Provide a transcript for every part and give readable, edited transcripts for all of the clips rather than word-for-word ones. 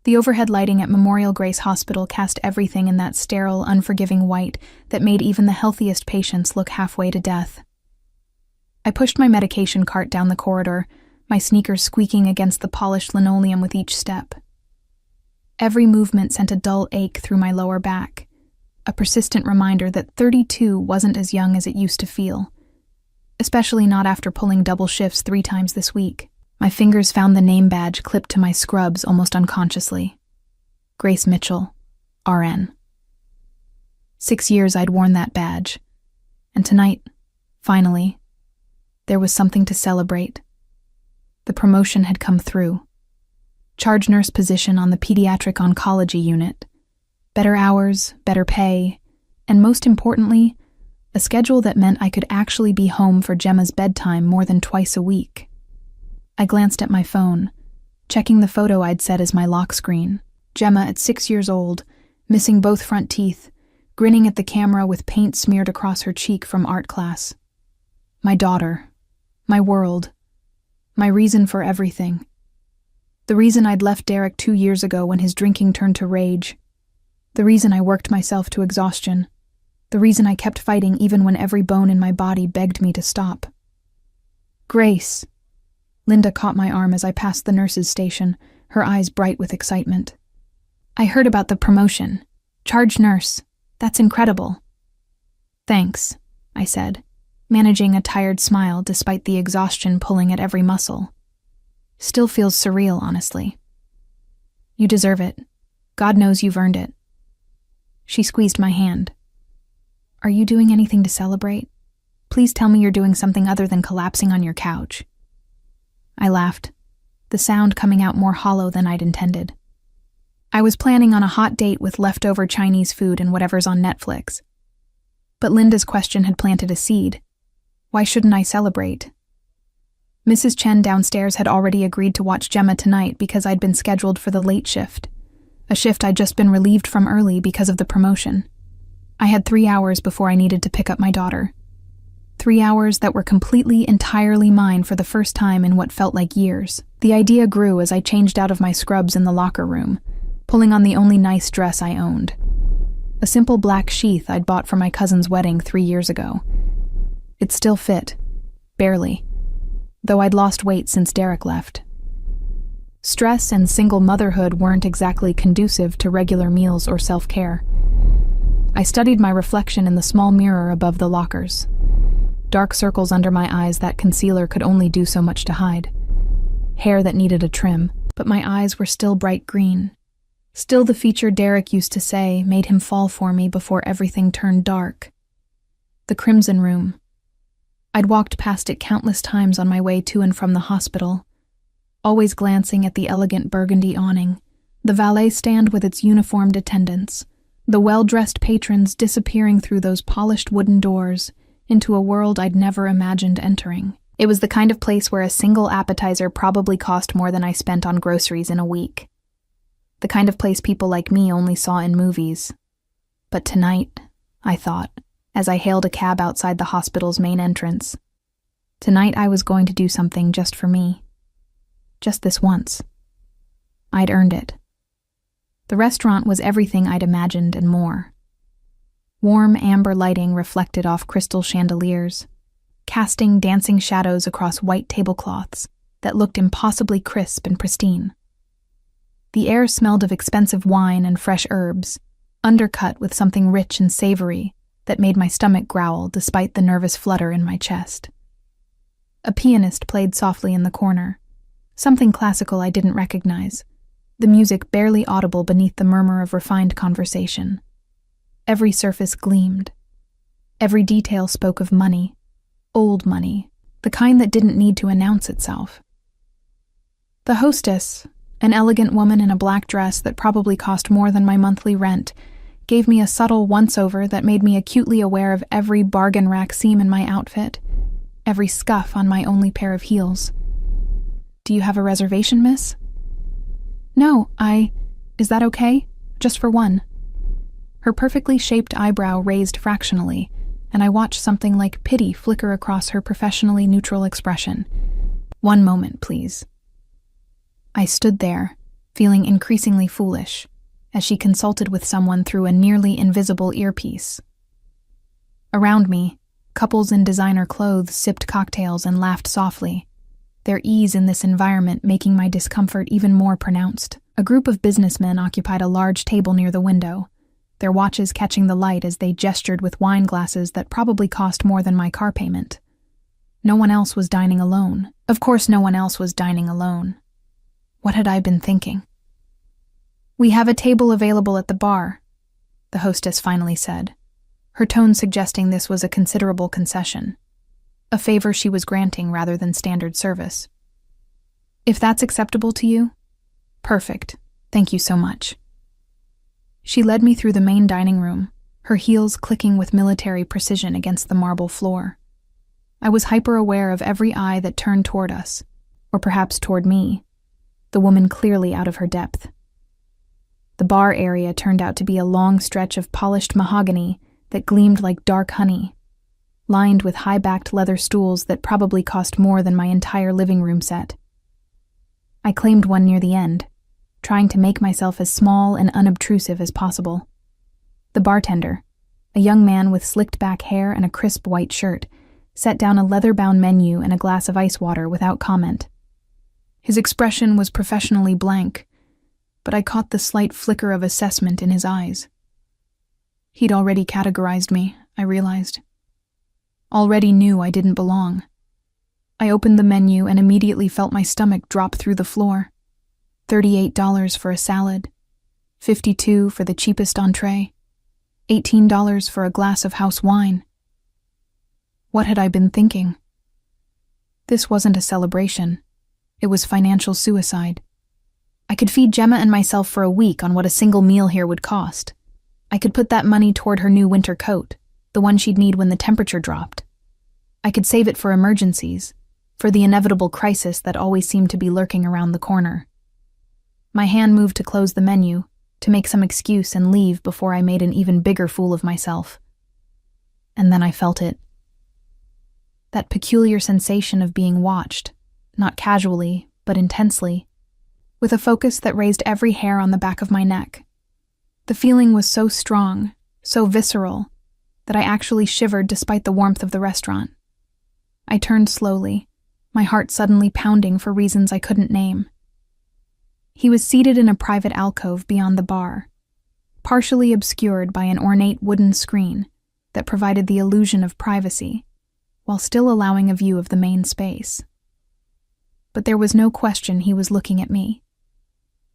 The overhead lighting at Memorial Grace Hospital cast everything in that sterile, unforgiving white that made even the healthiest patients look halfway to death. I pushed my medication cart down the corridor, my sneakers squeaking against the polished linoleum with each step. Every movement sent a dull ache through my lower back, a persistent reminder that 32 wasn't as young as it used to feel, especially not after pulling double shifts 3 times this week. My fingers found the name badge clipped to my scrubs almost unconsciously. Grace Mitchell, RN. 6 years I'd worn that badge, and tonight, finally, there was something to celebrate. The promotion had come through. Charge nurse position on the pediatric oncology unit. Better hours, better pay, and most importantly, a schedule that meant I could actually be home for Gemma's bedtime more than twice a week. I glanced at my phone, checking the photo I'd set as my lock screen. Gemma at 6 years old, missing both front teeth, grinning at the camera with paint smeared across her cheek from art class. My daughter, my world, my reason for everything. The reason I'd left Derek 2 years ago when his drinking turned to rage. The reason I worked myself to exhaustion. The reason I kept fighting even when every bone in my body begged me to stop. Grace. Linda caught my arm as I passed the nurse's station, her eyes bright with excitement. I heard about the promotion. Charge nurse. That's incredible. Thanks, I said, managing a tired smile despite the exhaustion pulling at every muscle. Still feels surreal, honestly. You deserve it. God knows you've earned it. She squeezed my hand. Are you doing anything to celebrate? Please tell me you're doing something other than collapsing on your couch. I laughed, the sound coming out more hollow than I'd intended. I was planning on a hot date with leftover Chinese food and whatever's on Netflix. But Linda's question had planted a seed. Why shouldn't I celebrate? Mrs. Chen downstairs had already agreed to watch Gemma tonight because I'd been scheduled for the late shift, a shift I'd just been relieved from early because of the promotion. I had 3 hours before I needed to pick up my daughter. 3 hours that were completely, entirely mine for the first time in what felt like years. The idea grew as I changed out of my scrubs in the locker room, pulling on the only nice dress I owned. A simple black sheath I'd bought for my cousin's wedding 3 years ago. It still fit, barely, though I'd lost weight since Derek left. Stress and single motherhood weren't exactly conducive to regular meals or self-care. I studied my reflection in the small mirror above the lockers. Dark circles under my eyes that concealer could only do so much to hide. Hair that needed a trim, but my eyes were still bright green. Still the feature Derek used to say made him fall for me before everything turned dark. The Crimson Room. I'd walked past it countless times on my way to and from the hospital, always glancing at the elegant burgundy awning, the valet stand with its uniformed attendants, the well-dressed patrons disappearing through those polished wooden doors into a world I'd never imagined entering. It was the kind of place where a single appetizer probably cost more than I spent on groceries in a week. The kind of place people like me only saw in movies. But tonight, I thought, as I hailed a cab outside the hospital's main entrance, tonight I was going to do something just for me. Just this once. I'd earned it. The restaurant was everything I'd imagined and more. Warm amber lighting reflected off crystal chandeliers, casting dancing shadows across white tablecloths that looked impossibly crisp and pristine. The air smelled of expensive wine and fresh herbs, undercut with something rich and savory that made my stomach growl despite the nervous flutter in my chest. A pianist played softly in the corner, something classical I didn't recognize, the music barely audible beneath the murmur of refined conversation. Every surface gleamed. Every detail spoke of money, old money, the kind that didn't need to announce itself. The hostess, an elegant woman in a black dress that probably cost more than my monthly rent, gave me a subtle once-over that made me acutely aware of every bargain rack seam in my outfit, every scuff on my only pair of heels. "Do you have a reservation, miss?" "No, Is that okay? Just for one." Her perfectly shaped eyebrow raised fractionally, and I watched something like pity flicker across her professionally neutral expression. "1 moment, please." I stood there, feeling increasingly foolish as she consulted with someone through a nearly invisible earpiece. Around me, couples in designer clothes sipped cocktails and laughed softly, their ease in this environment making my discomfort even more pronounced. A group of businessmen occupied a large table near the window, their watches catching the light as they gestured with wine glasses that probably cost more than my car payment. No one else was dining alone. Of course, no one else was dining alone. What had I been thinking? "We have a table available at the bar," the hostess finally said, her tone suggesting this was a considerable concession, a favor she was granting rather than standard service. "If that's acceptable to you, perfect. Thank you so much." She led me through the main dining room, her heels clicking with military precision against the marble floor. I was hyper-aware of every eye that turned toward us, or perhaps toward me, the woman clearly out of her depth. The bar area turned out to be a long stretch of polished mahogany that gleamed like dark honey, lined with high-backed leather stools that probably cost more than my entire living room set. I claimed one near the end, trying to make myself as small and unobtrusive as possible. The bartender, a young man with slicked-back hair and a crisp white shirt, set down a leather-bound menu and a glass of ice water without comment. His expression was professionally blank, but I caught the slight flicker of assessment in his eyes. He'd already categorized me, I realized. Already knew I didn't belong. I opened the menu and immediately felt my stomach drop through the floor. $38 for a salad, $52 for the cheapest entree, $18 for a glass of house wine. What had I been thinking? This wasn't a celebration. It was financial suicide. I could feed Gemma and myself for a week on what a single meal here would cost. I could put that money toward her new winter coat, the one she'd need when the temperature dropped. I could save it for emergencies, for the inevitable crisis that always seemed to be lurking around the corner. My hand moved to close the menu, to make some excuse and leave before I made an even bigger fool of myself. And then I felt it. That peculiar sensation of being watched, not casually, but intensely, with a focus that raised every hair on the back of my neck. The feeling was so strong, so visceral, that I actually shivered despite the warmth of the restaurant. I turned slowly, my heart suddenly pounding for reasons I couldn't name. He was seated in a private alcove beyond the bar, partially obscured by an ornate wooden screen that provided the illusion of privacy, while still allowing a view of the main space. But there was no question he was looking at me.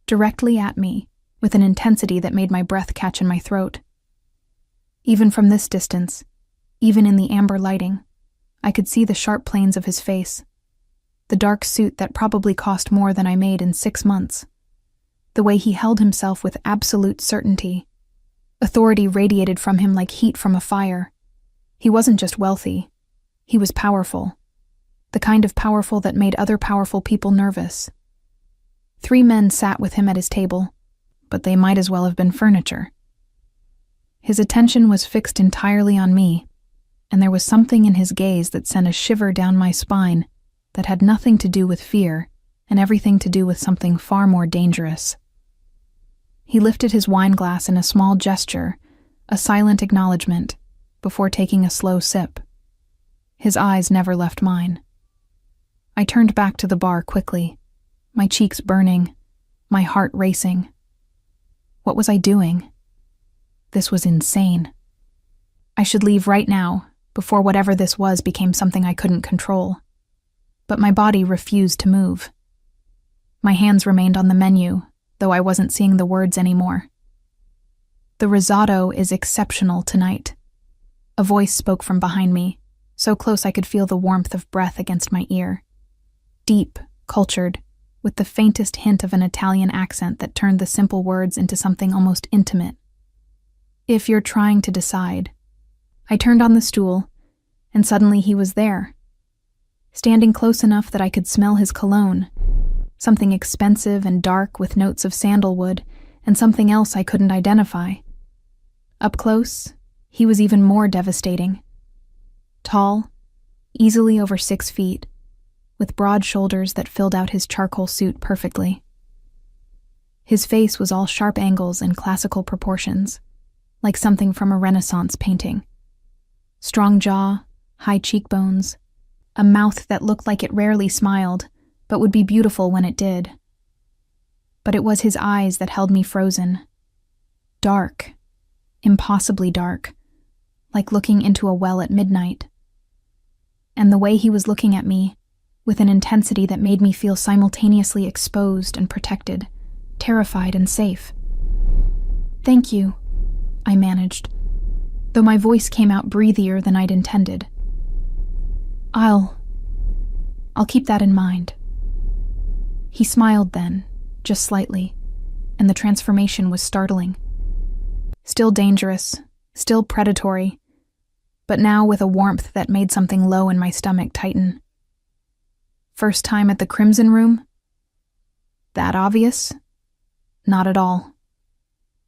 Directly at me, with an intensity that made my breath catch in my throat. Even from this distance, even in the amber lighting, I could see the sharp planes of his face, the dark suit that probably cost more than I made in 6 months, the way he held himself with absolute certainty. Authority radiated from him like heat from a fire. He wasn't just wealthy, he was powerful, the kind of powerful that made other powerful people nervous. 3 men sat with him at his table, but they might as well have been furniture. His attention was fixed entirely on me, and there was something in his gaze that sent a shiver down my spine that had nothing to do with fear and everything to do with something far more dangerous. He lifted his wine glass in a small gesture, a silent acknowledgement, before taking a slow sip. His eyes never left mine. I turned back to the bar quickly, my cheeks burning, my heart racing. What was I doing? This was insane. I should leave right now, before whatever this was became something I couldn't control. But my body refused to move. My hands remained on the menu, though I wasn't seeing the words anymore. "The risotto is exceptional tonight." A voice spoke from behind me, so close I could feel the warmth of breath against my ear. Deep, cultured, with the faintest hint of an Italian accent that turned the simple words into something almost intimate. "If you're trying to decide." I turned on the stool, and suddenly he was there, standing close enough that I could smell his cologne, something expensive and dark with notes of sandalwood, and something else I couldn't identify. Up close, he was even more devastating. Tall, easily over 6 feet, with broad shoulders that filled out his charcoal suit perfectly. His face was all sharp angles and classical proportions, like something from a Renaissance painting. Strong jaw, high cheekbones, a mouth that looked like it rarely smiled, but would be beautiful when it did. But it was his eyes that held me frozen. Dark, impossibly dark, like looking into a well at midnight. And the way he was looking at me, with an intensity that made me feel simultaneously exposed and protected, terrified and safe. "Thank you," I managed, though my voice came out breathier than I'd intended. I'll keep that in mind." He smiled then, just slightly, and the transformation was startling. Still dangerous, still predatory, but now with a warmth that made something low in my stomach tighten. First time at the Crimson Room? That obvious? Not at all.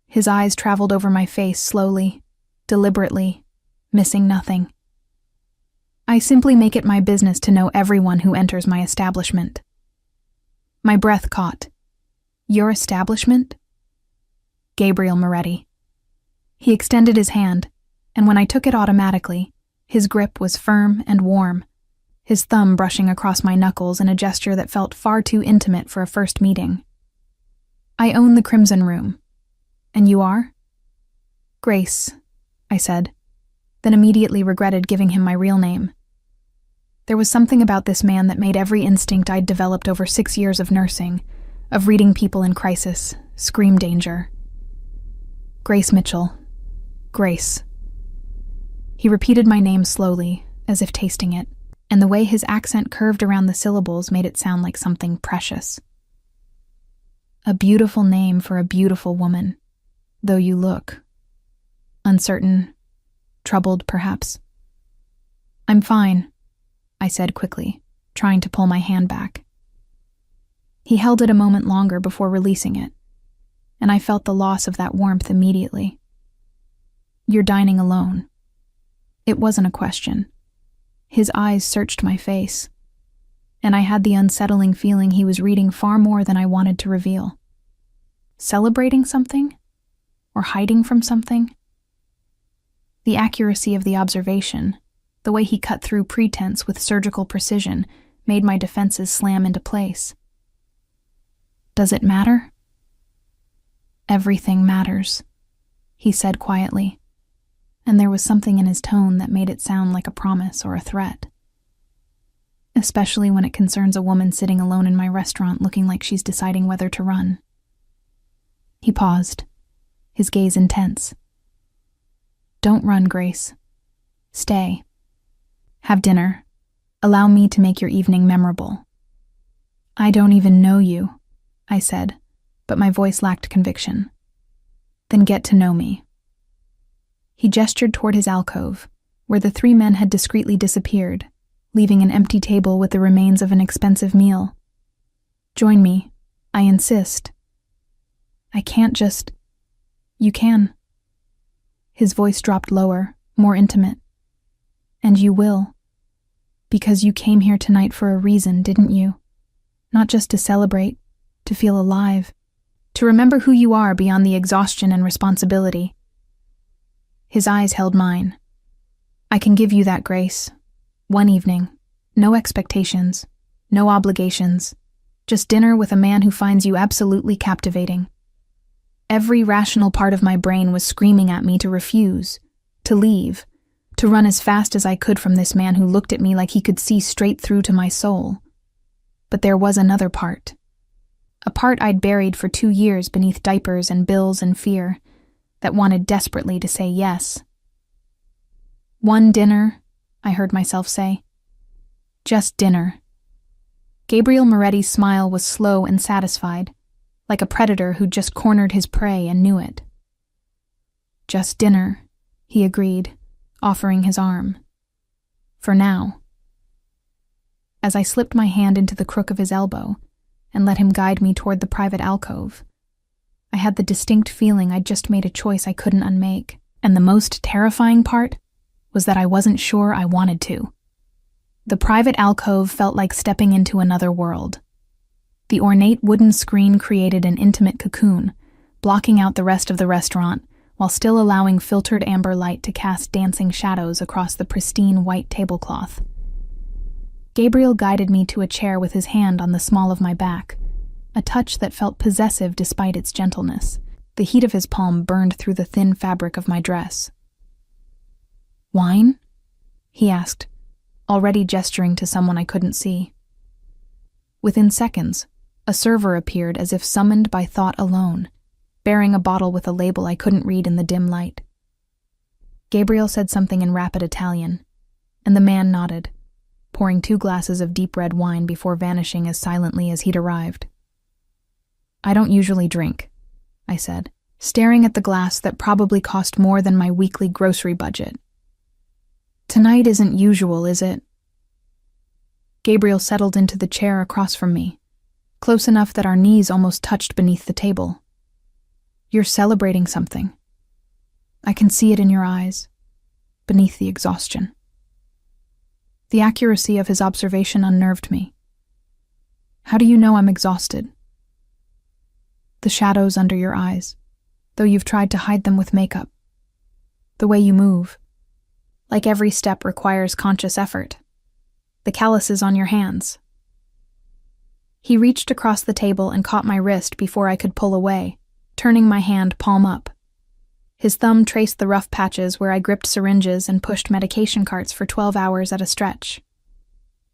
His eyes traveled over my face slowly, deliberately, missing nothing. "I simply make it my business to know everyone who enters my establishment." My breath caught. "Your establishment?" "Gabriel Moretti." He extended his hand, and when I took it automatically, his grip was firm and warm, his thumb brushing across my knuckles in a gesture that felt far too intimate for a first meeting. "I own the Crimson Room. And you are?" "Grace," I said, then immediately regretted giving him my real name. There was something about this man that made every instinct I'd developed over 6 years of nursing, of reading people in crisis, scream danger. "Grace Mitchell. Grace." He repeated my name slowly, as if tasting it, and the way his accent curved around the syllables made it sound like something precious. "A beautiful name for a beautiful woman, though you look uncertain, troubled perhaps." "I'm fine," I said quickly, trying to pull my hand back. He held it a moment longer before releasing it, and I felt the loss of that warmth immediately. "You're dining alone." It wasn't a question. His eyes searched my face, and I had the unsettling feeling he was reading far more than I wanted to reveal. Celebrating something? Or hiding from something? The accuracy of the observation, the way he cut through pretense with surgical precision, made my defenses slam into place. "Does it matter?" "Everything matters," he said quietly, and there was something in his tone that made it sound like a promise or a threat. Especially when it concerns a woman sitting alone in my restaurant looking like she's deciding whether to run. He paused, his gaze intense. "Don't run, Grace. Stay. Have dinner. Allow me to make your evening memorable." "I don't even know you," I said, but my voice lacked conviction. "Then get to know me." He gestured toward his alcove, where the 3 men had discreetly disappeared, leaving an empty table with the remains of an expensive meal. "Join me. I insist." "I can't just—" "You can." His voice dropped lower, more intimate. "And you will. Because you came here tonight for a reason, didn't you? Not just to celebrate, to feel alive, to remember who you are beyond the exhaustion and responsibility." His eyes held mine. "I can give you that, Grace. One evening. No expectations. No obligations. Just dinner with a man who finds you absolutely captivating." Every rational part of my brain was screaming at me to refuse, to leave, to run as fast as I could from this man who looked at me like he could see straight through to my soul. But there was another part. A part I'd buried for 2 years beneath diapers and bills and fear, that wanted desperately to say yes. "One dinner," I heard myself say. "Just dinner." Gabriel Moretti's smile was slow and satisfied, like a predator who'd just cornered his prey and knew it. "Just dinner," he agreed, offering his arm. "For now." As I slipped my hand into the crook of his elbow and let him guide me toward the private alcove, I had the distinct feeling I'd just made a choice I couldn't unmake, and the most terrifying part was that I wasn't sure I wanted to. The private alcove felt like stepping into another world. The ornate wooden screen created an intimate cocoon, blocking out the rest of the restaurant while still allowing filtered amber light to cast dancing shadows across the pristine white tablecloth. Gabriel guided me to a chair with his hand on the small of my back, a touch that felt possessive despite its gentleness. The heat of his palm burned through the thin fabric of my dress. "Wine?" he asked, already gesturing to someone I couldn't see. Within seconds, a server appeared as if summoned by thought alone, bearing a bottle with a label I couldn't read in the dim light. Gabriel said something in rapid Italian, and the man nodded, pouring 2 glasses of deep red wine before vanishing as silently as he'd arrived. "I don't usually drink," I said, staring at the glass that probably cost more than my weekly grocery budget. "Tonight isn't usual, is it?" Gabriel settled into the chair across from me, close enough that our knees almost touched beneath the table. "You're celebrating something. I can see it in your eyes, beneath the exhaustion." The accuracy of his observation unnerved me. "How do you know I'm exhausted?" "The shadows under your eyes, though you've tried to hide them with makeup. The way you move, like every step requires conscious effort. The calluses on your hands." He reached across the table and caught my wrist before I could pull away, turning my hand palm up. His thumb traced the rough patches where I gripped syringes and pushed medication carts for 12 hours at a stretch.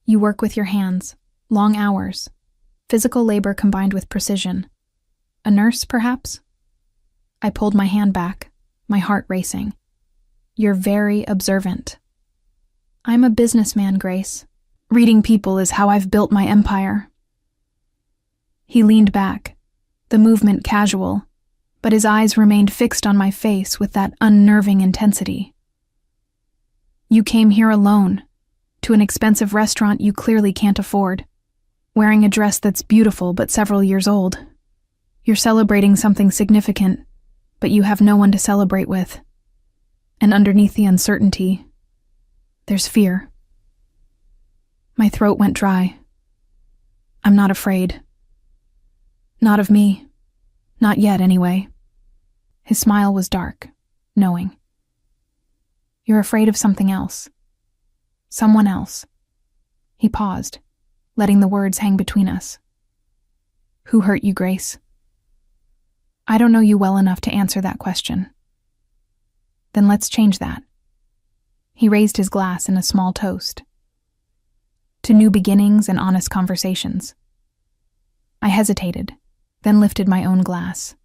"You work with your hands, long hours, physical labor combined with precision. A nurse, perhaps?" I pulled my hand back, my heart racing. "You're very observant." "I'm a businessman, Grace. Reading people is how I've built my empire." He leaned back, the movement casual, but his eyes remained fixed on my face with that unnerving intensity. "You came here alone, to an expensive restaurant you clearly can't afford, wearing a dress that's beautiful but several years old. You're celebrating something significant, but you have no one to celebrate with. And underneath the uncertainty, there's fear." My throat went dry. "I'm not afraid." "Not of me. Not yet, anyway." His smile was dark, knowing. "You're afraid of something else. Someone else." He paused, letting the words hang between us. "Who hurt you, Grace?" "I don't know you well enough to answer that question." "Then let's change that." He raised his glass in a small toast. "To new beginnings and honest conversations." I hesitated, then lifted my own glass.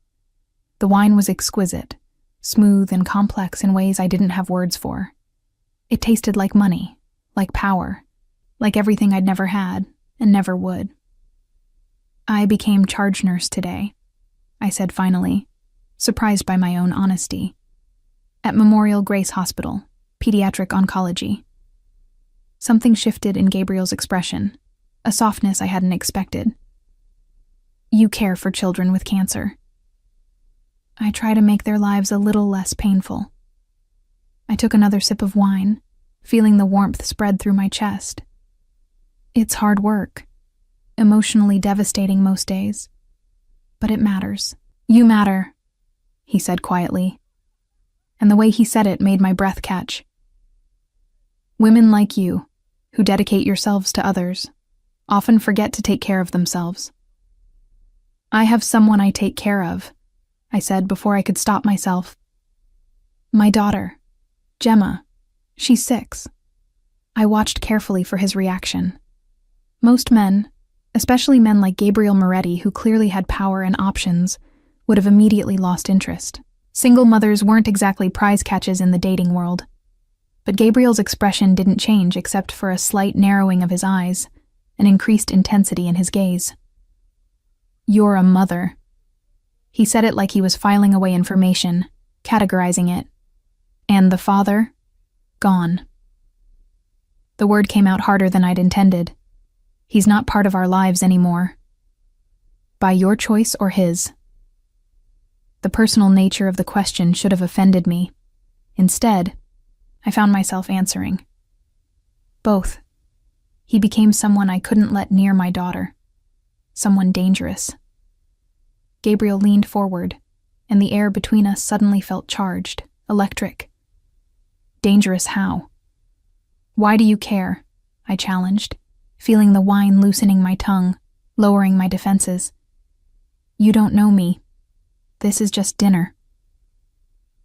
The wine was exquisite, smooth and complex in ways I didn't have words for. It tasted like money, like power, like everything I'd never had and never would. "I became charge nurse today," I said finally, surprised by my own honesty. "At Memorial Grace Hospital, pediatric oncology." Something shifted in Gabriel's expression, a softness I hadn't expected. "You care for children with cancer." "I try to make their lives a little less painful." I took another sip of wine, feeling the warmth spread through my chest. "It's hard work, emotionally devastating most days. But it matters." "You matter," he said quietly, and the way he said it made my breath catch. "Women like you, who dedicate yourselves to others, often forget to take care of themselves." "I have someone I take care of," I said before I could stop myself. "My daughter, Gemma. She's 6. I watched carefully for his reaction. Most men, especially men like Gabriel Moretti, who clearly had power and options, would have immediately lost interest. Single mothers weren't exactly prize catches in the dating world. But Gabriel's expression didn't change except for a slight narrowing of his eyes, an increased intensity in his gaze. "You're a mother." He said it like he was filing away information, categorizing it. "And the father? Gone." The word came out harder than I'd intended. He's not part of our lives anymore. By your choice or his? The personal nature of the question should have offended me. Instead, I found myself answering. Both. He became someone I couldn't let near my daughter. Someone dangerous. Gabriel leaned forward, and the air between us suddenly felt charged, electric. Dangerous how? Why do you care? I challenged, feeling the wine loosening my tongue, lowering my defenses. You don't know me. This is just dinner.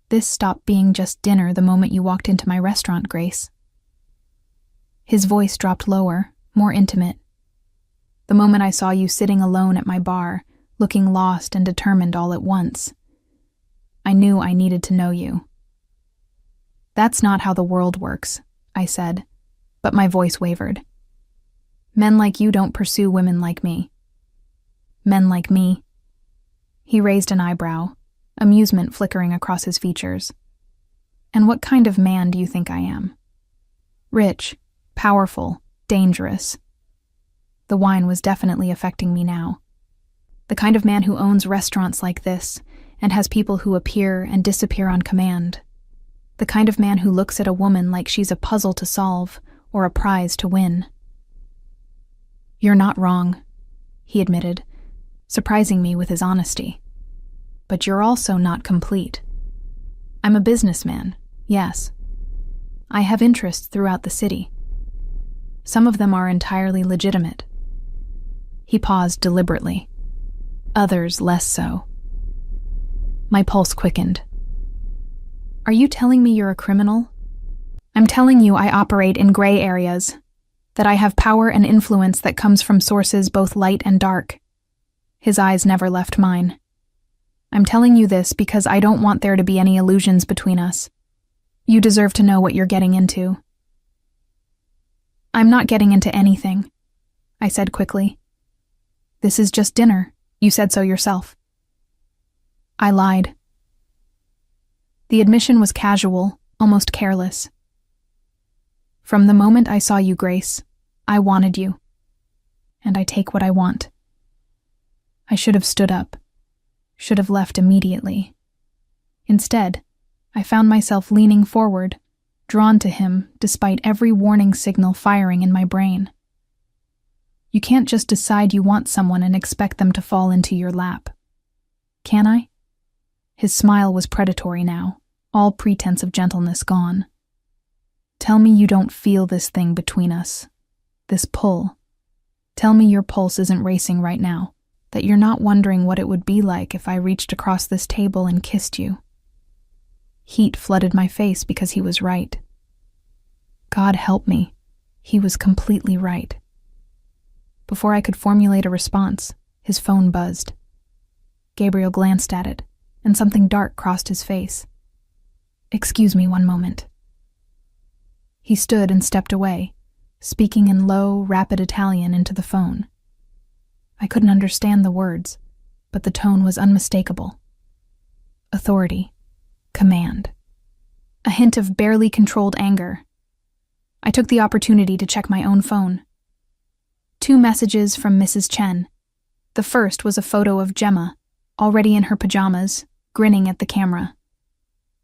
This stopped being just dinner the moment you walked into my restaurant, Grace. His voice dropped lower, more intimate. The moment I saw you sitting alone at my bar, looking lost and determined all at once, I knew I needed to know you. That's not how the world works, I said, but my voice wavered. Men like you don't pursue women like me. Men like me. He raised an eyebrow, amusement flickering across his features. And what kind of man do you think I am? Rich, powerful, dangerous. The wine was definitely affecting me now. The kind of man who owns restaurants like this and has people who appear and disappear on command. The kind of man who looks at a woman like she's a puzzle to solve or a prize to win. You're not wrong, he admitted, surprising me with his honesty. But you're also not complete. I'm a businessman, yes. I have interests throughout the city. Some of them are entirely legitimate. He paused deliberately. Others less so. My pulse quickened. Are you telling me you're a criminal? I'm telling you I operate in gray areas, that I have power and influence that comes from sources both light and dark. His eyes never left mine. I'm telling you this because I don't want there to be any illusions between us. You deserve to know what you're getting into. I'm not getting into anything, I said quickly. This is just dinner. You said so yourself. I lied. The admission was casual, almost careless. From the moment I saw you, Grace, I wanted you. And I take what I want. I should have stood up. Should have left immediately. Instead, I found myself leaning forward, drawn to him despite every warning signal firing in my brain. You can't just decide you want someone and expect them to fall into your lap. Can I? His smile was predatory now, all pretense of gentleness gone. Tell me you don't feel this thing between us, this pull. Tell me your pulse isn't racing right now, that you're not wondering what it would be like if I reached across this table and kissed you. Heat flooded my face because he was right. God help me, he was completely right. Before I could formulate a response, his phone buzzed. Gabriel glanced at it, and something dark crossed his face. Excuse me 1 moment. He stood and stepped away, speaking in low, rapid Italian into the phone. I couldn't understand the words, but the tone was unmistakable. Authority. Command. A hint of barely controlled anger. I took the opportunity to check my own phone. 2 messages from Mrs. Chen. The first was a photo of Gemma, already in her pajamas, grinning at the camera.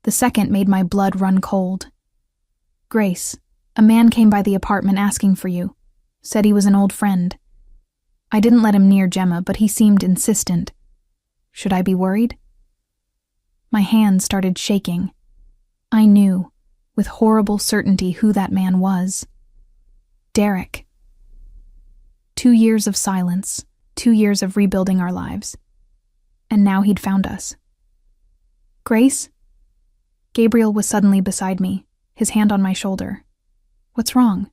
The second made my blood run cold. Grace, a man came by the apartment asking for you. Said he was an old friend. I didn't let him near Gemma, but he seemed insistent. Should I be worried? My hands started shaking. I knew, with horrible certainty, who that man was. Derek. 2 years of silence, 2 years of rebuilding our lives. And now he'd found us. Grace? Gabriel was suddenly beside me, his hand on my shoulder. What's wrong?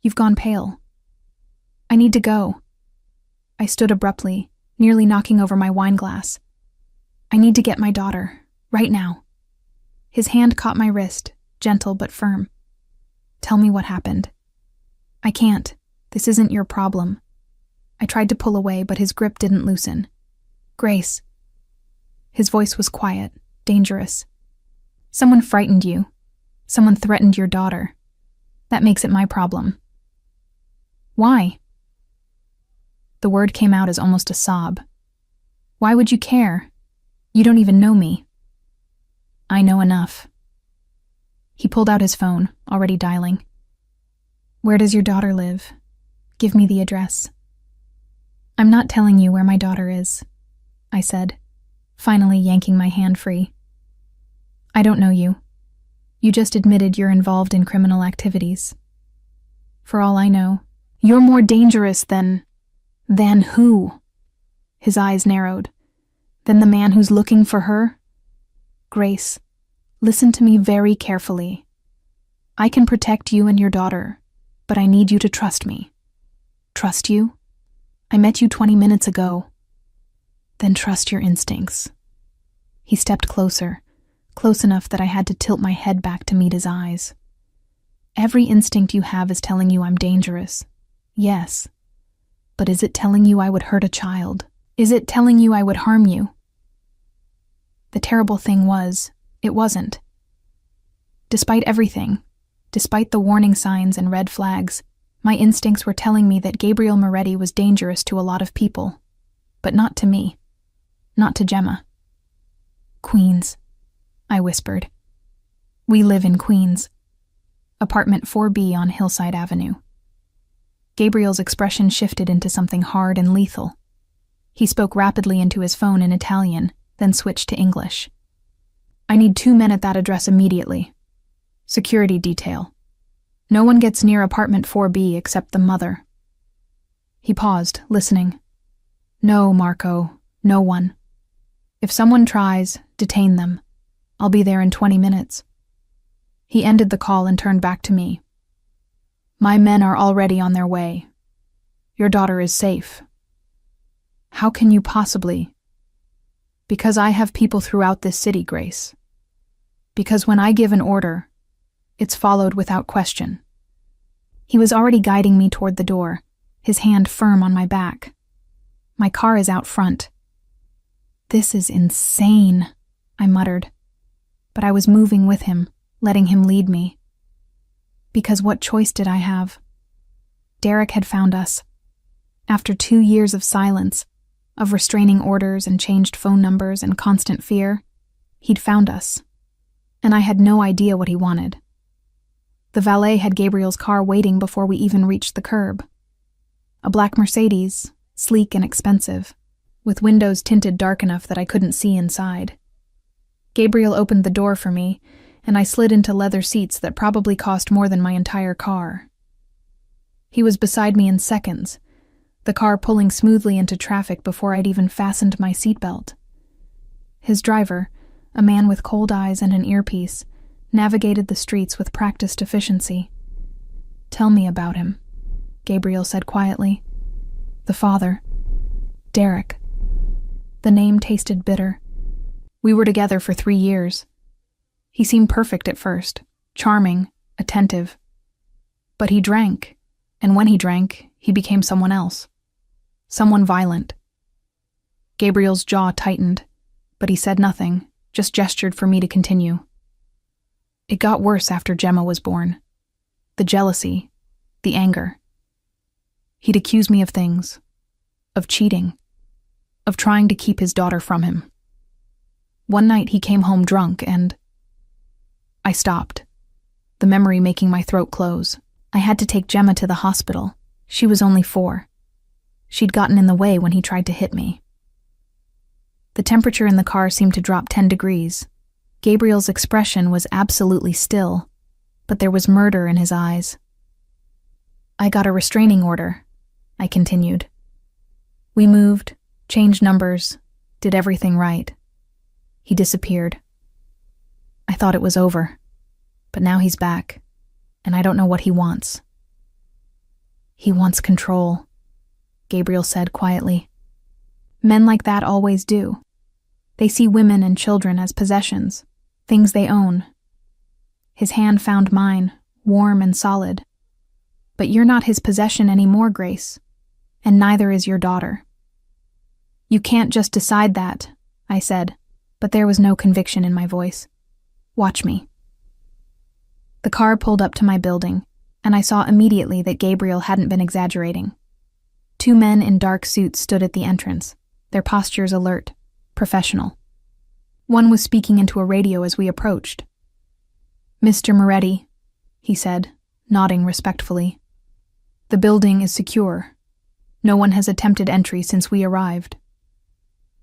You've gone pale. I need to go. I stood abruptly, nearly knocking over my wine glass. I need to get my daughter, right now. His hand caught my wrist, gentle but firm. Tell me what happened. I can't. This isn't your problem. I tried to pull away, but his grip didn't loosen. Grace. His voice was quiet, dangerous. Someone frightened you. Someone threatened your daughter. That makes it my problem. Why? The word came out as almost a sob. Why would you care? You don't even know me. I know enough. He pulled out his phone, already dialing. Where does your daughter live? Give me the address. I'm not telling you where my daughter is, I said, finally yanking my hand free. I don't know you. You just admitted you're involved in criminal activities. For all I know, you're more dangerous than who? His eyes narrowed. Than the man who's looking for her? Grace, listen to me very carefully. I can protect you and your daughter, but I need you to trust me. Trust you? I met you 20 minutes ago. Then trust your instincts. He stepped closer, close enough that I had to tilt my head back to meet his eyes. Every instinct you have is telling you I'm dangerous. Yes. But is it telling you I would hurt a child? Is it telling you I would harm you? The terrible thing was, it wasn't. Despite everything, despite the warning signs and red flags, my instincts were telling me that Gabriel Moretti was dangerous to a lot of people. But not to me. Not to Gemma. Queens, I whispered. We live in Queens. Apartment 4B on Hillside Avenue. Gabriel's expression shifted into something hard and lethal. He spoke rapidly into his phone in Italian, then switched to English. I need 2 men at that address immediately. Security detail. No one gets near apartment 4B except the mother. He paused, listening. No, Marco, no one. If someone tries, detain them. I'll be there in 20 minutes. He ended the call and turned back to me. My men are already on their way. Your daughter is safe. How can you possibly? Because I have people throughout this city, Grace. Because when I give an order, it's followed without question. He was already guiding me toward the door, his hand firm on my back. My car is out front. This is insane, I muttered. But I was moving with him, letting him lead me. Because what choice did I have? Derek had found us. After 2 years of silence, of restraining orders and changed phone numbers and constant fear, he'd found us. And I had no idea what he wanted. The valet had Gabriel's car waiting before we even reached the curb. A black Mercedes, sleek and expensive, with windows tinted dark enough that I couldn't see inside. Gabriel opened the door for me, and I slid into leather seats that probably cost more than my entire car. He was beside me in seconds, the car pulling smoothly into traffic before I'd even fastened my seatbelt. His driver, a man with cold eyes and an earpiece, navigated the streets with practiced efficiency. Tell me about him, Gabriel said quietly. The father. Derek. The name tasted bitter. We were together for 3 years. He seemed perfect at first, charming, attentive. But he drank, and when he drank, he became someone else. Someone violent. Gabriel's jaw tightened, but he said nothing, just gestured for me to continue. It got worse after Gemma was born. The jealousy, the anger. He'd accuse me of things, of cheating, of trying to keep his daughter from him. One night he came home drunk and... I stopped, the memory making my throat close. I had to take Gemma to the hospital. She was only 4. She'd gotten in the way when he tried to hit me. The temperature in the car seemed to drop 10 degrees. Gabriel's expression was absolutely still, but there was murder in his eyes. I got a restraining order, I continued. We moved, changed numbers, did everything right. He disappeared. I thought it was over, but now he's back, and I don't know what he wants. He wants control, Gabriel said quietly. Men like that always do. They see women and children as possessions, things they own. His hand found mine, warm and solid. But you're not his possession anymore, Grace, and neither is your daughter. You can't just decide that, I said, but there was no conviction in my voice. Watch me. The car pulled up to my building, and I saw immediately that Gabriel hadn't been exaggerating. 2 men in dark suits stood at the entrance, their postures alert, professional. One was speaking into a radio as we approached. Mr. Moretti, he said, nodding respectfully. The building is secure. No one has attempted entry since we arrived.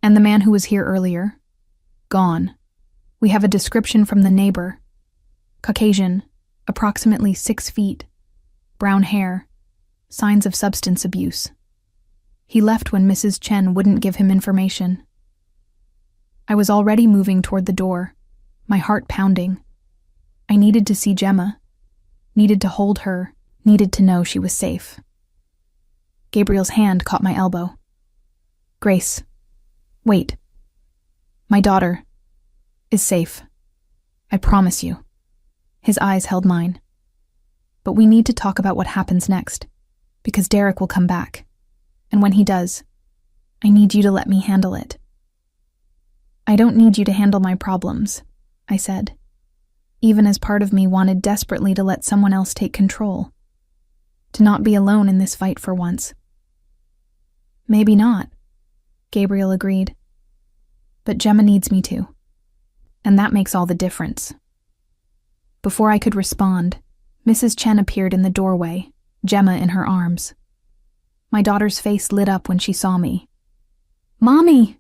And the man who was here earlier? Gone. We have a description from the neighbor. Caucasian, approximately 6 feet, brown hair, signs of substance abuse. He left when Mrs. Chen wouldn't give him information. I was already moving toward the door, my heart pounding. I needed to see Gemma, needed to hold her, needed to know she was safe. Gabriel's hand caught my elbow. Grace, wait. My daughter is safe. I promise you. His eyes held mine. But we need to talk about what happens next, because Derek will come back. And when he does, I need you to let me handle it. I don't need you to handle my problems, I said, even as part of me wanted desperately to let someone else take control, to not be alone in this fight for once. Maybe not, Gabriel agreed. But Gemma needs me to, and that makes all the difference. Before I could respond, Mrs. Chen appeared in the doorway, Gemma in her arms. My daughter's face lit up when she saw me. Mommy!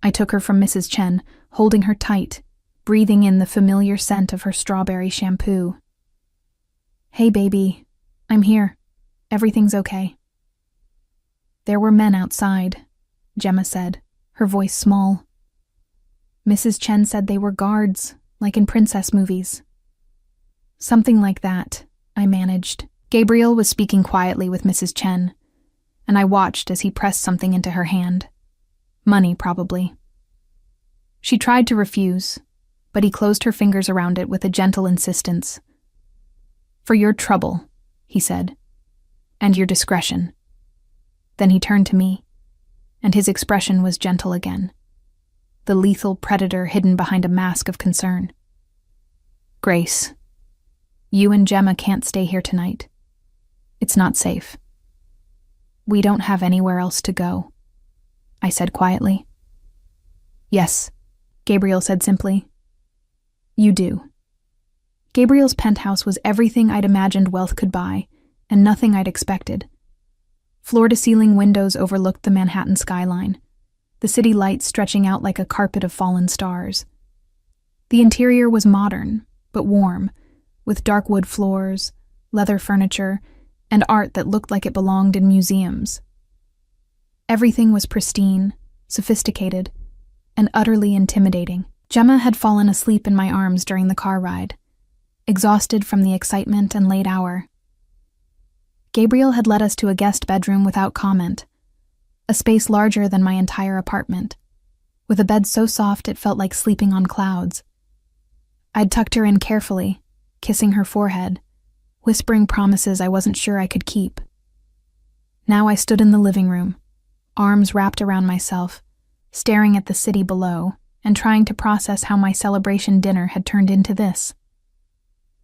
I took her from Mrs. Chen, holding her tight, breathing in the familiar scent of her strawberry shampoo. Hey, baby. I'm here. Everything's okay. There were men outside, Gemma said, her voice small. Mrs. Chen said they were guards, like in princess movies. Something like that, I managed. Gabriel was speaking quietly with Mrs. Chen, and I watched as he pressed something into her hand. Money, probably. She tried to refuse, but he closed her fingers around it with a gentle insistence. For your trouble, he said, and your discretion. Then he turned to me, and his expression was gentle again, the lethal predator hidden behind a mask of concern. Grace, you and Gemma can't stay here tonight. It's not safe. We don't have anywhere else to go, I said quietly. Yes, Gabriel said simply. You do. Gabriel's penthouse was everything I'd imagined wealth could buy, and nothing I'd expected. Floor-to-ceiling windows overlooked the Manhattan skyline, the city lights stretching out like a carpet of fallen stars. The interior was modern, but warm, with dark wood floors, leather furniture, and art that looked like it belonged in museums. Everything was pristine, sophisticated, and utterly intimidating. Gemma had fallen asleep in my arms during the car ride, exhausted from the excitement and late hour. Gabriel had led us to a guest bedroom without comment, a space larger than my entire apartment, with a bed so soft it felt like sleeping on clouds. I'd tucked her in carefully, kissing her forehead, whispering promises I wasn't sure I could keep. Now I stood in the living room, arms wrapped around myself, staring at the city below and trying to process how my celebration dinner had turned into this.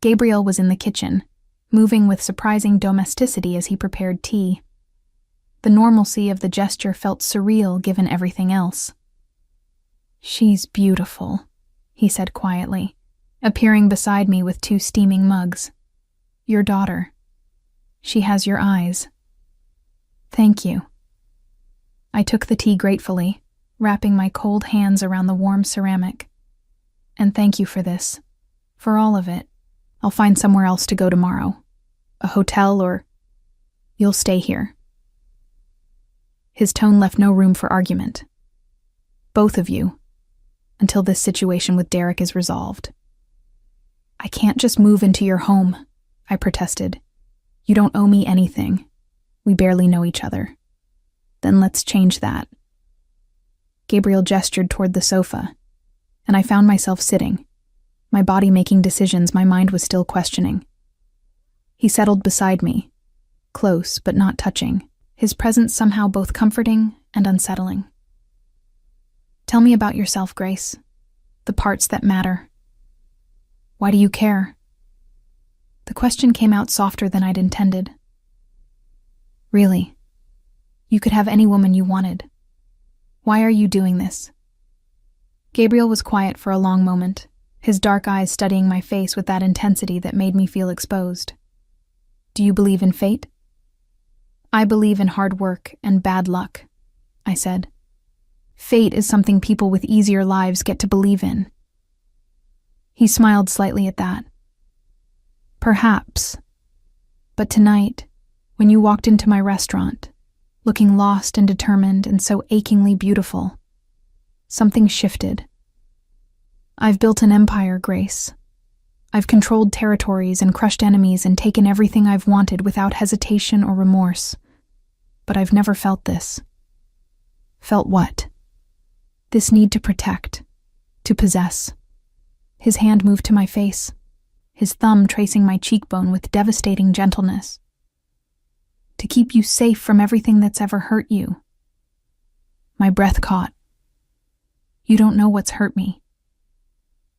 Gabriel was in the kitchen, moving with surprising domesticity as he prepared tea. The normalcy of the gesture felt surreal given everything else. She's beautiful, he said quietly, appearing beside me with 2 steaming mugs. Your daughter. She has your eyes. Thank you. I took the tea gratefully, wrapping my cold hands around the warm ceramic. And thank you for this. For all of it. I'll find somewhere else to go tomorrow. A hotel or... You'll stay here. His tone left no room for argument. Both of you. Until this situation with Derek is resolved. I can't just move into your home, I protested. You don't owe me anything. We barely know each other. Then let's change that. Gabriel gestured toward the sofa, and I found myself sitting, my body making decisions my mind was still questioning. He settled beside me, close but not touching, his presence somehow both comforting and unsettling. Tell me about yourself, Grace. The parts that matter. Why do you care? The question came out softer than I'd intended. Really, you could have any woman you wanted. Why are you doing this? Gabriel was quiet for a long moment, his dark eyes studying my face with that intensity that made me feel exposed. Do you believe in fate? I believe in hard work and bad luck, I said. Fate is something people with easier lives get to believe in. He smiled slightly at that. Perhaps. But tonight, when you walked into my restaurant, looking lost and determined and so achingly beautiful, something shifted. I've built an empire, Grace. I've controlled territories and crushed enemies and taken everything I've wanted without hesitation or remorse. But I've never felt this. Felt what? This need to protect, to possess. His hand moved to my face, his thumb tracing my cheekbone with devastating gentleness. To keep you safe from everything that's ever hurt you. My breath caught. You don't know what's hurt me.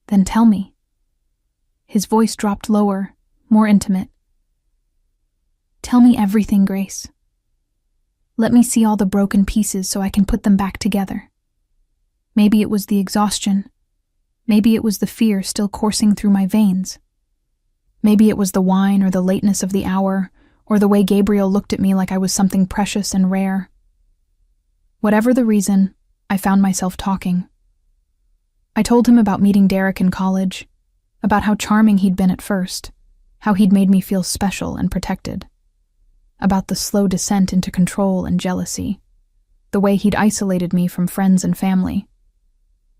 Then tell me. His voice dropped lower, more intimate. Tell me everything, Grace. Let me see all the broken pieces so I can put them back together. Maybe it was the exhaustion. Maybe it was the fear still coursing through my veins. Maybe it was the wine or the lateness of the hour, or the way Gabriel looked at me like I was something precious and rare. Whatever the reason, I found myself talking. I told him about meeting Derek in college, about how charming he'd been at first, how he'd made me feel special and protected, about the slow descent into control and jealousy, the way he'd isolated me from friends and family,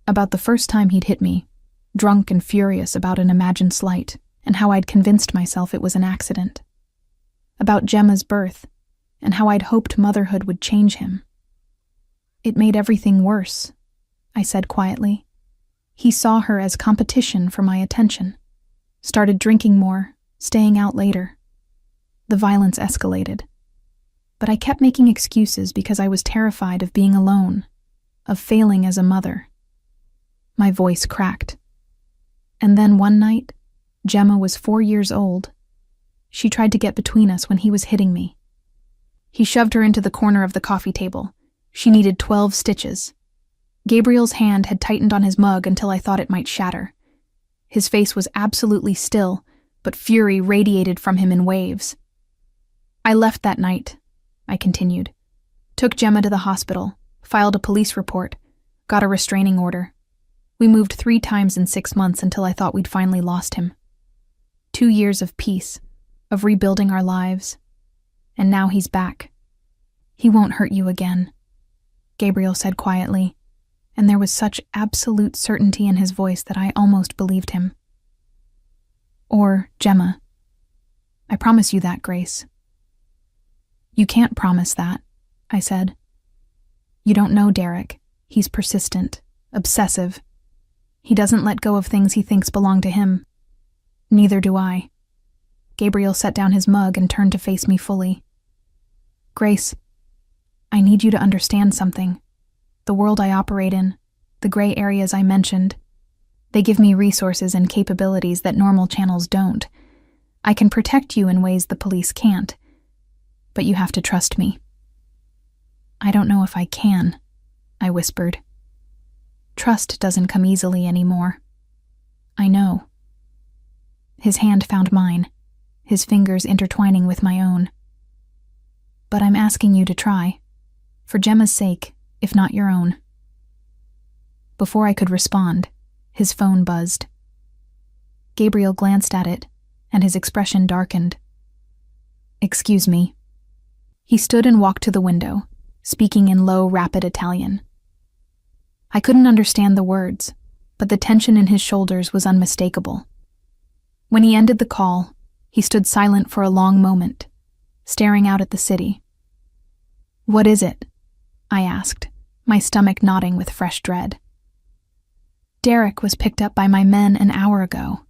about the first time he'd hit me, drunk and furious about an imagined slight, and how I'd convinced myself it was an accident, about Gemma's birth, and how I'd hoped motherhood would change him. It made everything worse, I said quietly. He saw her as competition for my attention, started drinking more, staying out later. The violence escalated. But I kept making excuses because I was terrified of being alone, of failing as a mother. My voice cracked. And then one night, Gemma was 4 years old. She tried to get between us when he was hitting me. He shoved her into the corner of the coffee table. She needed 12 stitches. Gabriel's hand had tightened on his mug until I thought it might shatter. His face was absolutely still, but fury radiated from him in waves. I left that night, I continued. Took Gemma to the hospital, filed a police report, got a restraining order. We moved 3 times in 6 months until I thought we'd finally lost him. 2 years of peace, of rebuilding our lives. And now he's back. He won't hurt you again, Gabriel said quietly, and there was such absolute certainty in his voice that I almost believed him. Or Gemma. I promise you that, Grace. You can't promise that, I said. You don't know Derek. He's persistent, obsessive. He doesn't let go of things he thinks belong to him. Neither do I. Gabriel set down his mug and turned to face me fully. Grace, I need you to understand something. The world I operate in, the gray areas I mentioned, they give me resources and capabilities that normal channels don't. I can protect you in ways the police can't. But you have to trust me. I don't know if I can, I whispered. Trust doesn't come easily anymore. I know. His hand found mine, his fingers intertwining with my own. But I'm asking you to try, for Gemma's sake, if not your own. Before I could respond, his phone buzzed. Gabriel glanced at it, and his expression darkened. Excuse me. He stood and walked to the window, speaking in low, rapid Italian. I couldn't understand the words, but the tension in his shoulders was unmistakable. When he ended the call, he stood silent for a long moment, staring out at the city. What is it? I asked, my stomach knotting with fresh dread. Derek was picked up by my men an hour ago,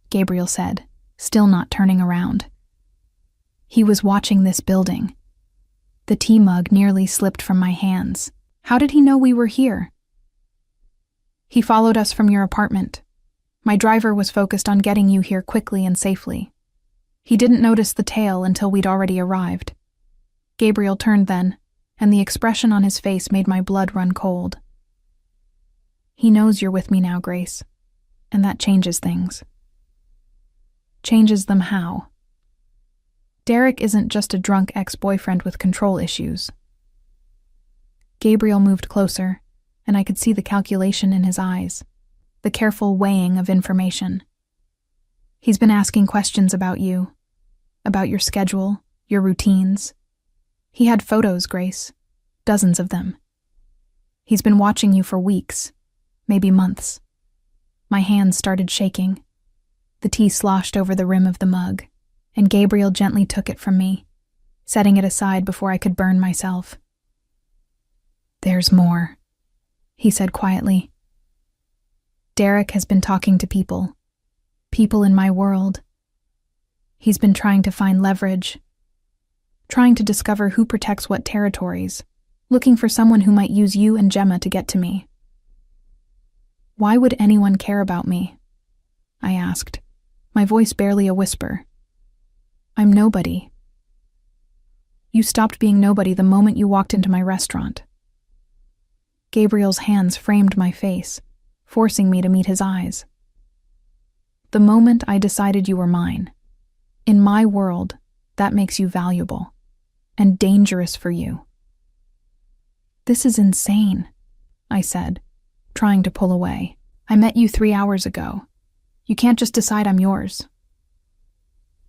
Gabriel said, still not turning around. He was watching this building. The tea mug nearly slipped from my hands. How did he know we were here? He followed us from your apartment. My driver was focused on getting you here quickly and safely. He didn't notice the tail until we'd already arrived. Gabriel turned then, and the expression on his face made my blood run cold. He knows you're with me now, Grace, and that changes things. Changes them how? Derek isn't just a drunk ex-boyfriend with control issues. Gabriel moved closer, and I could see the calculation in his eyes, the careful weighing of information. He's been asking questions about you, about your schedule, your routines. He had photos, Grace, dozens of them. He's been watching you for weeks, maybe months. My hands started shaking. The tea sloshed over the rim of the mug, and Gabriel gently took it from me, setting it aside before I could burn myself. "There's more," he said quietly. "Derek has been talking to people in my world. He's been trying to find leverage, trying to discover who protects what territories, looking for someone who might use you and Gemma to get to me." "Why would anyone care about me?" I asked, my voice barely a whisper. "I'm nobody." "You stopped being nobody the moment you walked into my restaurant." Gabriel's hands framed my face, forcing me to meet his eyes. "The moment I decided you were mine. In my world, that makes you valuable and dangerous for you." "This is insane," I said, trying to pull away. "I met you 3 hours ago. You can't just decide I'm yours."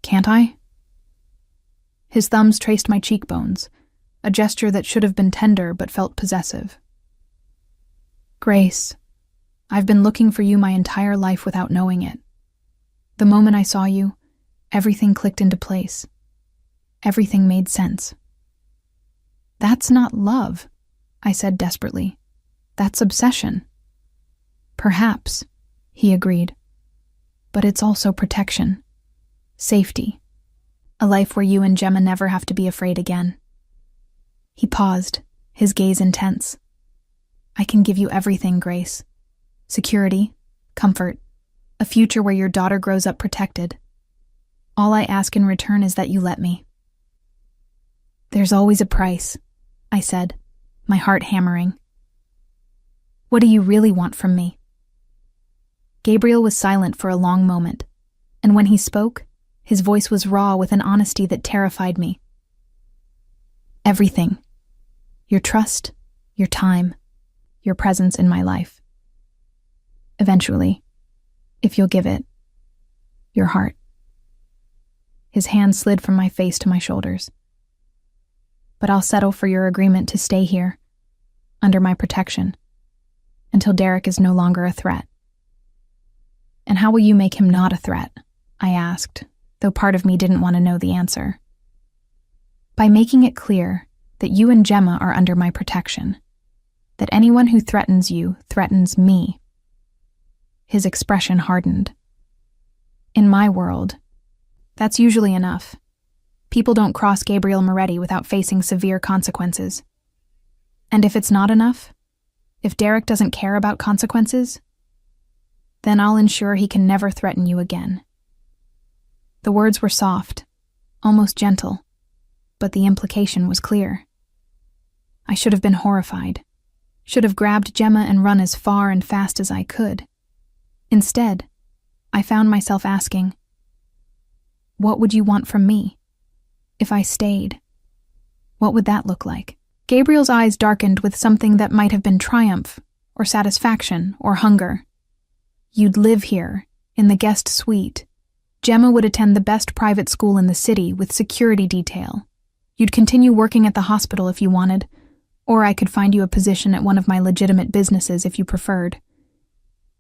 "Can't I?" His thumbs traced my cheekbones, a gesture that should have been tender but felt possessive. "Grace, I've been looking for you my entire life without knowing it. The moment I saw you, everything clicked into place. Everything made sense." "That's not love," I said desperately. "That's obsession." "Perhaps," he agreed. "But it's also protection. Safety. A life where you and Gemma never have to be afraid again." He paused, his gaze intense. "I can give you everything, Grace. Security, comfort, a future where your daughter grows up protected. All I ask in return is that you let me." "There's always a price," I said, my heart hammering. "What do you really want from me?" Gabriel was silent for a long moment, and when he spoke, his voice was raw with an honesty that terrified me. "Everything. Your trust, your time, your presence in my life. Eventually, if you'll give it, your heart." His hand slid from my face to my shoulders. "But I'll settle for your agreement to stay here, under my protection, until Derek is no longer a threat." "And how will you make him not a threat?" I asked, though part of me didn't want to know the answer. "By making it clear that you and Gemma are under my protection, that anyone who threatens you threatens me." His expression hardened. "In my world, that's usually enough. People don't cross Gabriel Moretti without facing severe consequences. And if it's not enough, if Derek doesn't care about consequences, then I'll ensure he can never threaten you again." The words were soft, almost gentle, but the implication was clear. I should have been horrified, should have grabbed Gemma and run as far and fast as I could. Instead, I found myself asking, "What would you want from me? If I stayed, what would that look like?" Gabriel's eyes darkened with something that might have been triumph, or satisfaction, or hunger. "You'd live here, in the guest suite. Gemma would attend the best private school in the city with security detail. You'd continue working at the hospital if you wanted, or I could find you a position at one of my legitimate businesses if you preferred.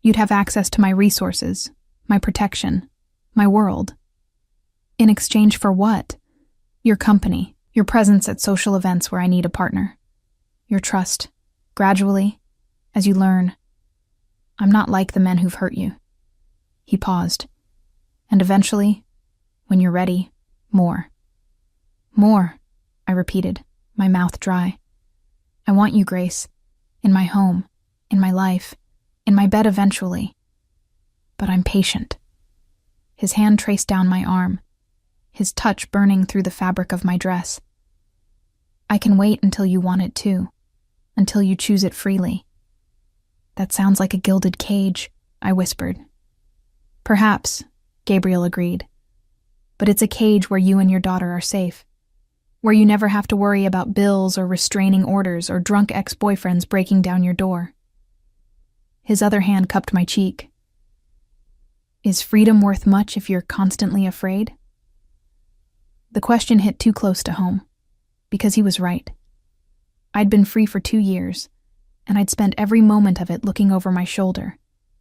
You'd have access to my resources, my protection, my world. In exchange for what? Your company, your presence at social events where I need a partner. Your trust, gradually, as you learn. I'm not like the men who've hurt you." He paused. "And eventually, when you're ready, more." "More," I repeated, my mouth dry. "I want you, Grace. In my home, in my life, in my bed eventually. But I'm patient." His hand traced down my arm, his touch burning through the fabric of my dress. "I can wait until you want it too, until you choose it freely." "That sounds like a gilded cage," I whispered. "Perhaps," Gabriel agreed. but it's a cage where you and your daughter are safe, where you never have to worry about bills or restraining orders or drunk ex-boyfriends breaking down your door. His other hand cupped my cheek. Is freedom worth much if you're constantly afraid? The question hit too close to home, because he was right. I'd been free for 2 years, and I'd spent every moment of it looking over my shoulder,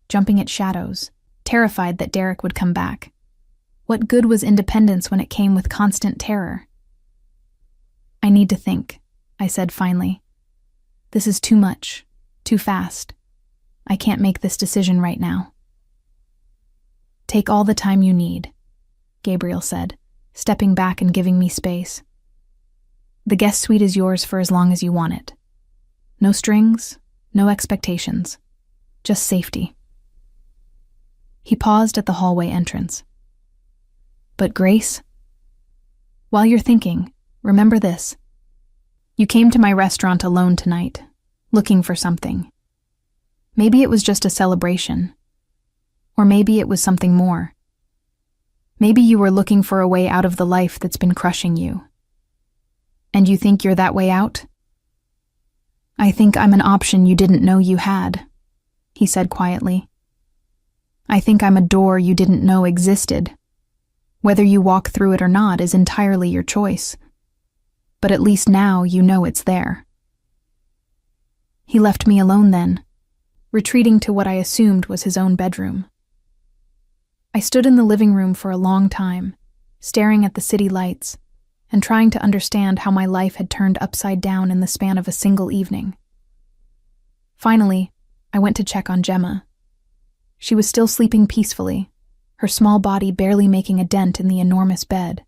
jumping at shadows, terrified that Derek would come back. What good was independence when it came with constant terror? I need to think, I said finally. This is too much, too fast. I can't make this decision right now. Take all the time you need, Gabriel said, stepping back and giving me space. The guest suite is yours for as long as you want it. No strings, no expectations, just safety. He paused at the hallway entrance. But Grace? While you're thinking, remember this. You came to my restaurant alone tonight, looking for something. Maybe it was just a celebration. Or maybe it was something more. Maybe you were looking for a way out of the life that's been crushing you. And you think you're that way out? I think I'm an option you didn't know you had, he said quietly. I think I'm a door you didn't know existed. Whether you walk through it or not is entirely your choice. But at least now you know it's there. He left me alone then, retreating to what I assumed was his own bedroom. I stood in the living room for a long time, staring at the city lights, and trying to understand how my life had turned upside down in the span of a single evening. Finally, I went to check on Gemma. She was still sleeping peacefully, her small body barely making a dent in the enormous bed.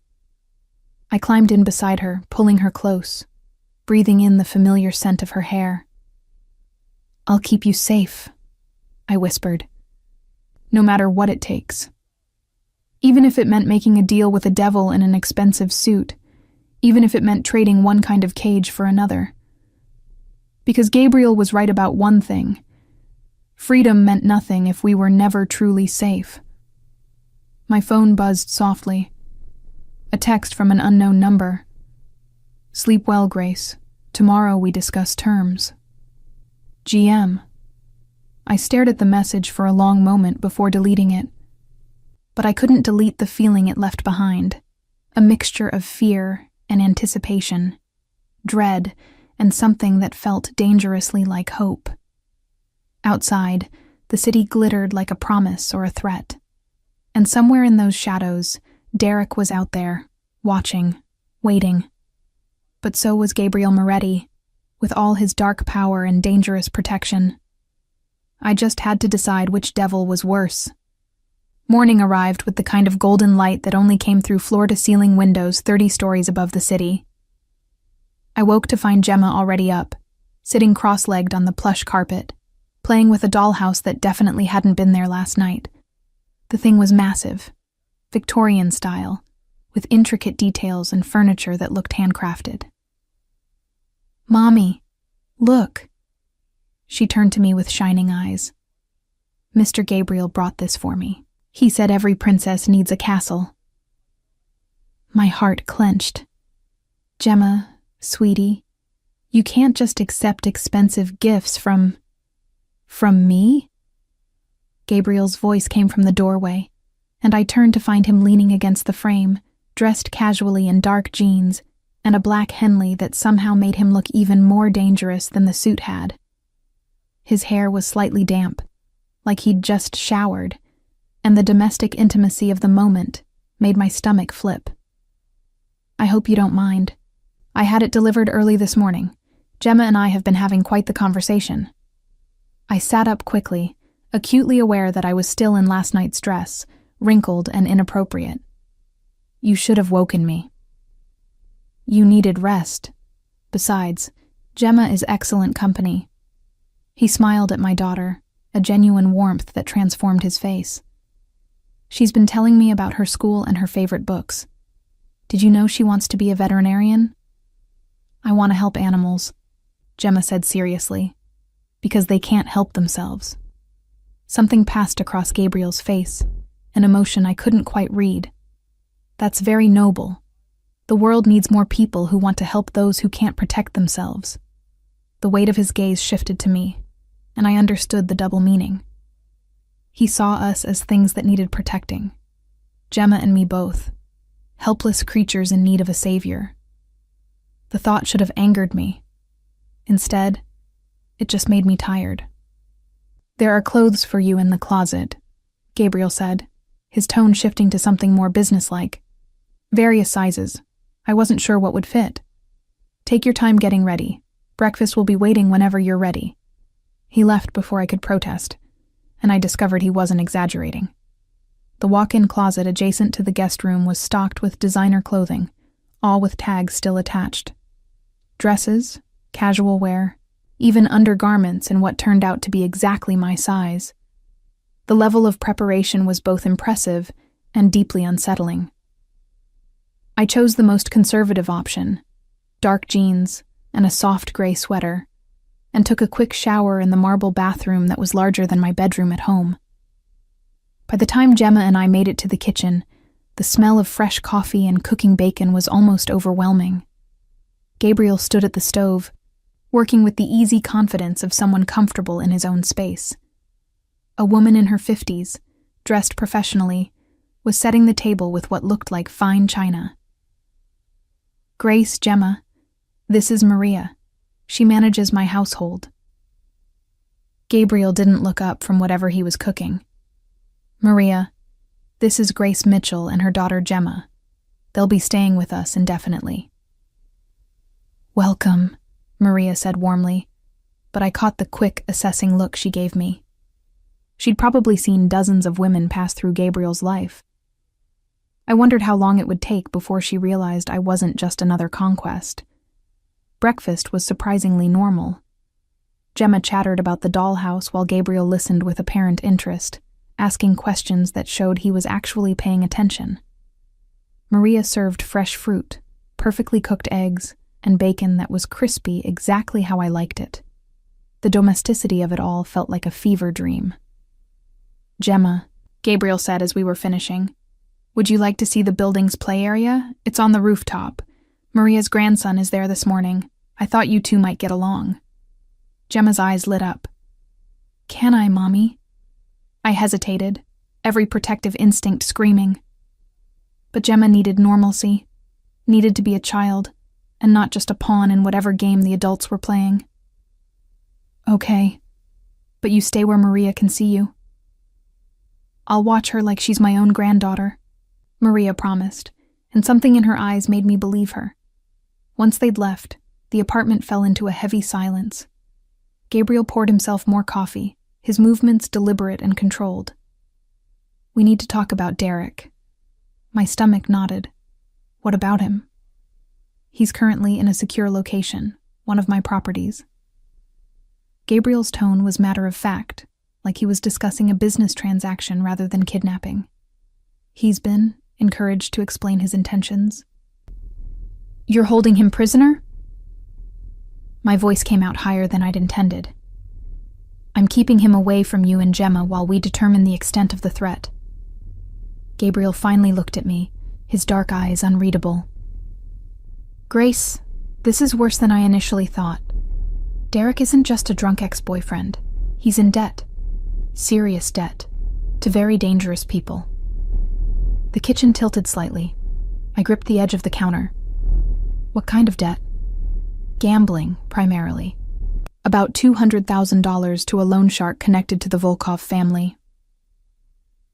I climbed in beside her, pulling her close, breathing in the familiar scent of her hair. I'll keep you safe, I whispered, no matter what it takes. Even if it meant making a deal with a devil in an expensive suit, even if it meant trading one kind of cage for another. Because Gabriel was right about one thing. Freedom meant nothing if we were never truly safe. My phone buzzed softly. A text from an unknown number. Sleep well, Grace. Tomorrow we discuss terms. GM. I stared at the message for a long moment before deleting it. But I couldn't delete the feeling it left behind. A mixture of fear and anticipation, dread, and something that felt dangerously like hope. Outside, the city glittered like a promise or a threat. And somewhere in those shadows, Derek was out there, watching, waiting. But so was Gabriel Moretti, with all his dark power and dangerous protection. I just had to decide which devil was worse. Morning arrived with the kind of golden light that only came through floor-to-ceiling windows 30 stories above the city. I woke to find Gemma already up, sitting cross-legged on the plush carpet, playing with a dollhouse that definitely hadn't been there last night. The thing was massive, Victorian style, with intricate details and furniture that looked handcrafted. Mommy, look. She turned to me with shining eyes. Mr. Gabriel brought this for me. He said every princess needs a castle. My heart clenched. Gemma, sweetie, you can't just accept expensive gifts from me? Gabriel's voice came from the doorway, and I turned to find him leaning against the frame, dressed casually in dark jeans and a black Henley that somehow made him look even more dangerous than the suit had. His hair was slightly damp, like he'd just showered, and the domestic intimacy of the moment made my stomach flip. I hope you don't mind. I had it delivered early this morning. Gemma and I have been having quite the conversation. I sat up quickly, acutely aware that I was still in last night's dress, wrinkled and inappropriate. You should have woken me. You needed rest. Besides, Gemma is excellent company. He smiled at my daughter, a genuine warmth that transformed his face. She's been telling me about her school and her favorite books. Did you know she wants to be a veterinarian? I want to help animals, Gemma said seriously, because they can't help themselves. Something passed across Gabriel's face, an emotion I couldn't quite read. That's very noble. The world needs more people who want to help those who can't protect themselves. The weight of his gaze shifted to me, and I understood the double meaning. He saw us as things that needed protecting. Gemma and me both. Helpless creatures in need of a savior. The thought should have angered me. Instead, it just made me tired. "There are clothes for you in the closet," Gabriel said, his tone shifting to something more businesslike. "Various sizes. I wasn't sure what would fit. Take your time getting ready. Breakfast will be waiting whenever you're ready." He left before I could protest, and I discovered he wasn't exaggerating. The walk-in closet adjacent to the guest room was stocked with designer clothing, all with tags still attached. Dresses, casual wear, even undergarments in what turned out to be exactly my size. The level of preparation was both impressive and deeply unsettling. I chose the most conservative option, dark jeans and a soft gray sweater, and took a quick shower in the marble bathroom that was larger than my bedroom at home. By the time Gemma and I made it to the kitchen, the smell of fresh coffee and cooking bacon was almost overwhelming. Gabriel stood at the stove, working with the easy confidence of someone comfortable in his own space. A woman in her 50s, dressed professionally, was setting the table with what looked like fine china. "Grace, Gemma, this is Maria. She manages my household." Gabriel didn't look up from whatever he was cooking. "Maria, this is Grace Mitchell and her daughter Gemma. They'll be staying with us indefinitely." "Welcome," Maria said warmly, but I caught the quick, assessing look she gave me. She'd probably seen dozens of women pass through Gabriel's life. I wondered how long it would take before she realized I wasn't just another conquest. Breakfast was surprisingly normal. Gemma chattered about the dollhouse while Gabriel listened with apparent interest, asking questions that showed he was actually paying attention. Maria served fresh fruit, perfectly cooked eggs, and bacon that was crispy exactly how I liked it. The domesticity of it all felt like a fever dream. "Gemma," Gabriel said as we were finishing, "would you like to see the building's play area? It's on the rooftop. Maria's grandson is there this morning. I thought you two might get along." Gemma's eyes lit up. "Can I, Mommy?" I hesitated, every protective instinct screaming. But Gemma needed normalcy, needed to be a child, and not just a pawn in whatever game the adults were playing. "Okay, but you stay where Maria can see you." "I'll watch her like she's my own granddaughter," Maria promised, and something in her eyes made me believe her. Once they'd left, the apartment fell into a heavy silence. Gabriel poured himself more coffee, his movements deliberate and controlled. "We need to talk about Derek." My stomach nodded. "What about him?" "He's currently in a secure location, one of my properties." Gabriel's tone was matter-of-fact, like he was discussing a business transaction rather than kidnapping. He's been encouraged to explain his intentions. "You're holding him prisoner?" My voice came out higher than I'd intended. "I'm keeping him away from you and Gemma while we determine the extent of the threat." Gabriel finally looked at me, his dark eyes unreadable. "Grace, this is worse than I initially thought. Derek isn't just a drunk ex-boyfriend. He's in debt. Serious debt. To very dangerous people." The kitchen tilted slightly. I gripped the edge of the counter. "What kind of debt?" "Gambling, primarily. About $200,000 to a loan shark connected to the Volkov family."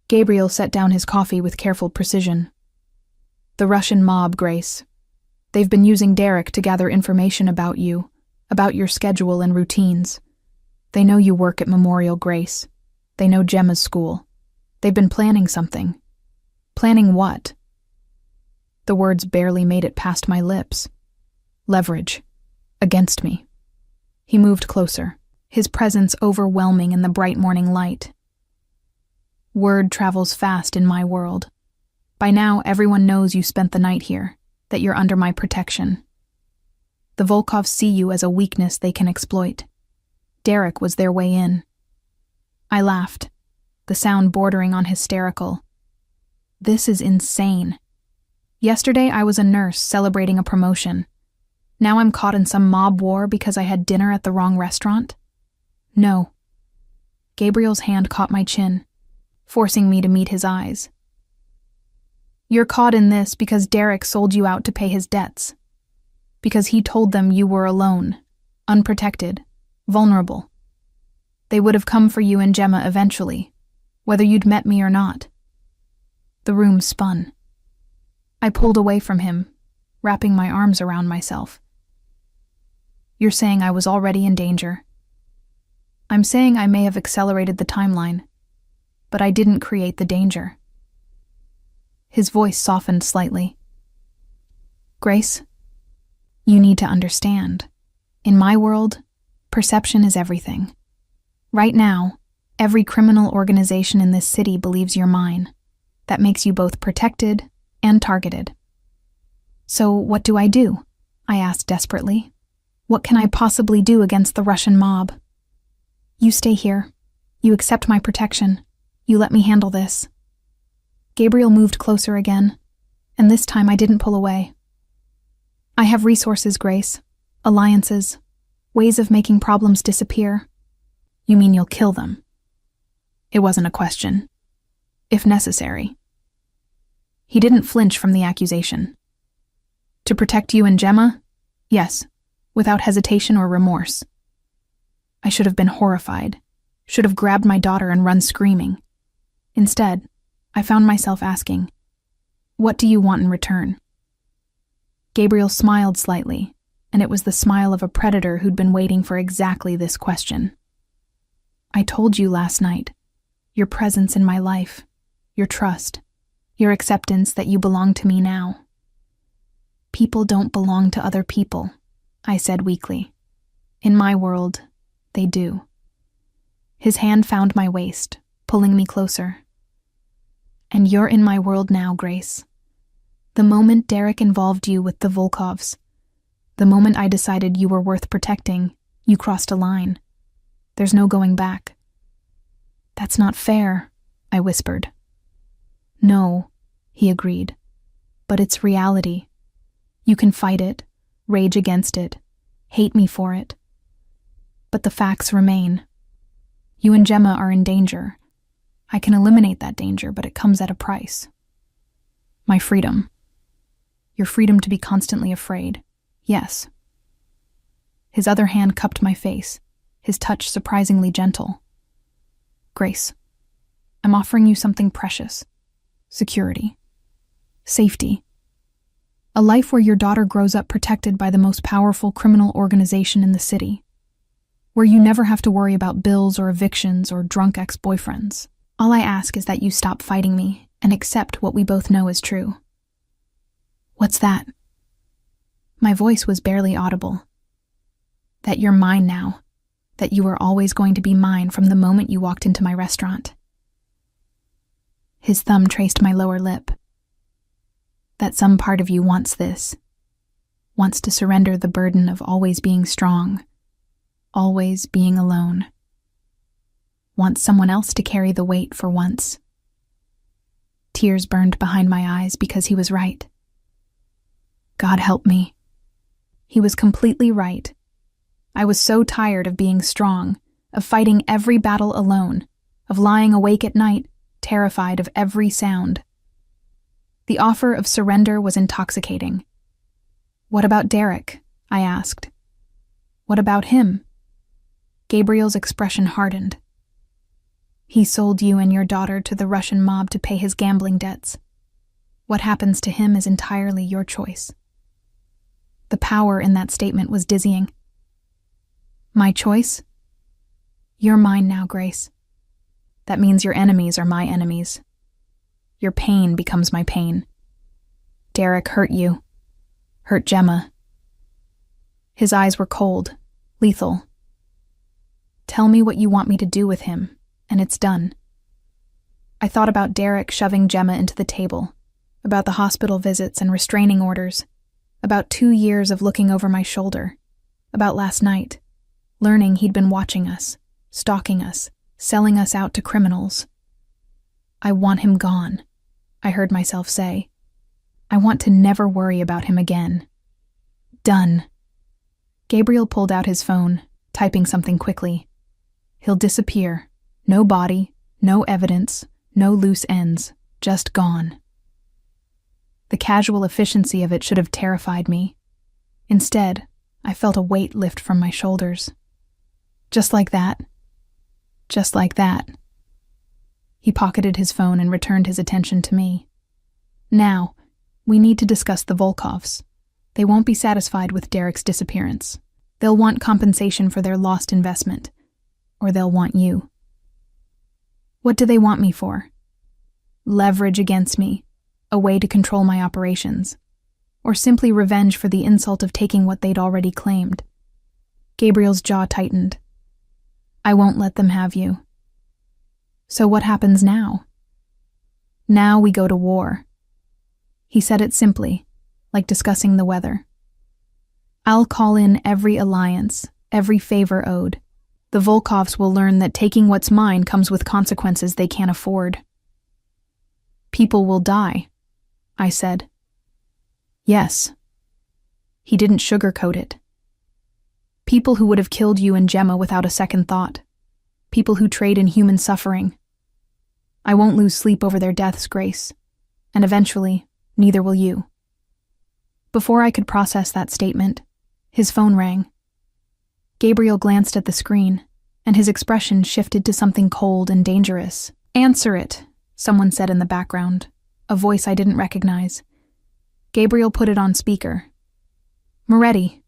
Gabriel set down his coffee with careful precision. "The Russian mob, Grace. They've been using Derek to gather information about you, about your schedule and routines. They know you work at Memorial Grace. They know Gemma's school. They've been planning something." "Planning what?" The words barely made it past my lips. "Leverage. Against me." He moved closer, his presence overwhelming in the bright morning light. "Word travels fast in my world. By now, everyone knows you spent the night here, that you're under my protection. The Volkovs see you as a weakness they can exploit. Derek was their way in." I laughed, the sound bordering on hysterical. "This is insane. Yesterday I was a nurse celebrating a promotion. Now I'm caught in some mob war because I had dinner at the wrong restaurant? No. Gabriel's hand caught my chin, forcing me to meet his eyes. You're caught in this because Derek sold you out to pay his debts. Because he told them you were alone, unprotected, vulnerable. They would have come for you and Gemma eventually, whether you'd met me or not. The room spun. I pulled away from him, wrapping my arms around myself. You're saying I was already in danger. I'm saying I may have accelerated the timeline, but I didn't create the danger. His voice softened slightly. Grace, you need to understand. In my world, perception is everything. Right now, every criminal organization in this city believes you're mine. That makes you both protected and targeted. So what do? I asked desperately. What can I possibly do against the Russian mob? You stay here. You accept my protection. You let me handle this. Gabriel moved closer again, and this time I didn't pull away. I have resources, Grace. Alliances. Ways of making problems disappear. You mean you'll kill them? It wasn't a question. If necessary. He didn't flinch from the accusation. To protect you and Gemma? Yes, without hesitation or remorse. I should have been horrified, should have grabbed my daughter and run screaming. Instead, I found myself asking, what do you want in return? Gabriel smiled slightly, and it was the smile of a predator who'd been waiting for exactly this question. I told you last night, your presence in my life, your trust, your acceptance that you belong to me now. People don't belong to other people, I said weakly. In my world, they do. His hand found my waist, pulling me closer. And you're in my world now, Grace. The moment Derek involved you with the Volkovs, the moment I decided you were worth protecting, you crossed a line. There's no going back. That's not fair, I whispered. No, he agreed. But it's reality. You can fight it, rage against it, hate me for it. But the facts remain. You and Gemma are in danger. I can eliminate that danger, but it comes at a price. My freedom. Your freedom to be constantly afraid. Yes. His other hand cupped my face, his touch surprisingly gentle. Grace, I'm offering you something precious. Security. Safety. A life where your daughter grows up protected by the most powerful criminal organization in the city. Where you never have to worry about bills or evictions or drunk ex-boyfriends. All I ask is that you stop fighting me and accept what we both know is true. What's that? My voice was barely audible. That you're mine now. That you were always going to be mine from the moment you walked into my restaurant. His thumb traced my lower lip. That some part of you wants this. Wants to surrender the burden of always being strong. Always being alone. Wants someone else to carry the weight for once. Tears burned behind my eyes because he was right. God help me. He was completely right. I was so tired of being strong, of fighting every battle alone, of lying awake at night, terrified of every sound. The offer of surrender was intoxicating. What about Derek? I asked. What about him? Gabriel's expression hardened. He sold you and your daughter to the Russian mob to pay his gambling debts. What happens to him is entirely your choice. The power in that statement was dizzying. My choice? You're mine now, Grace. That means your enemies are my enemies. Your pain becomes my pain. Derek hurt you. Hurt Gemma. His eyes were cold, lethal. Tell me what you want me to do with him, and it's done. I thought about Derek shoving Gemma into the table, about the hospital visits and restraining orders, about 2 years of looking over my shoulder, about last night, learning he'd been watching us, stalking us, selling us out to criminals. I want him gone, I heard myself say. I want to never worry about him again. Done. Gabriel pulled out his phone, typing something quickly. He'll disappear. No body, no evidence, no loose ends, just gone. The casual efficiency of it should have terrified me. Instead, I felt a weight lift from my shoulders. Just like that. Just like that. He pocketed his phone and returned his attention to me. Now, we need to discuss the Volkovs. They won't be satisfied with Derek's disappearance. They'll want compensation for their lost investment. Or they'll want you. What do they want me for? Leverage against me, a way to control my operations, or simply revenge for the insult of taking what they'd already claimed. Gabriel's jaw tightened. I won't let them have you. So what happens now? Now we go to war. He said it simply, like discussing the weather. I'll call in every alliance, every favor owed. The Volkovs will learn that taking what's mine comes with consequences they can't afford. People will die, I said. Yes. He didn't sugarcoat it. People who would have killed you and Gemma without a second thought. People who trade in human suffering. I won't lose sleep over their deaths, Grace. And eventually, neither will you. Before I could process that statement, his phone rang. Gabriel glanced at the screen, and his expression shifted to something cold and dangerous. Answer it, someone said in the background, a voice I didn't recognize. Gabriel put it on speaker. Moretti.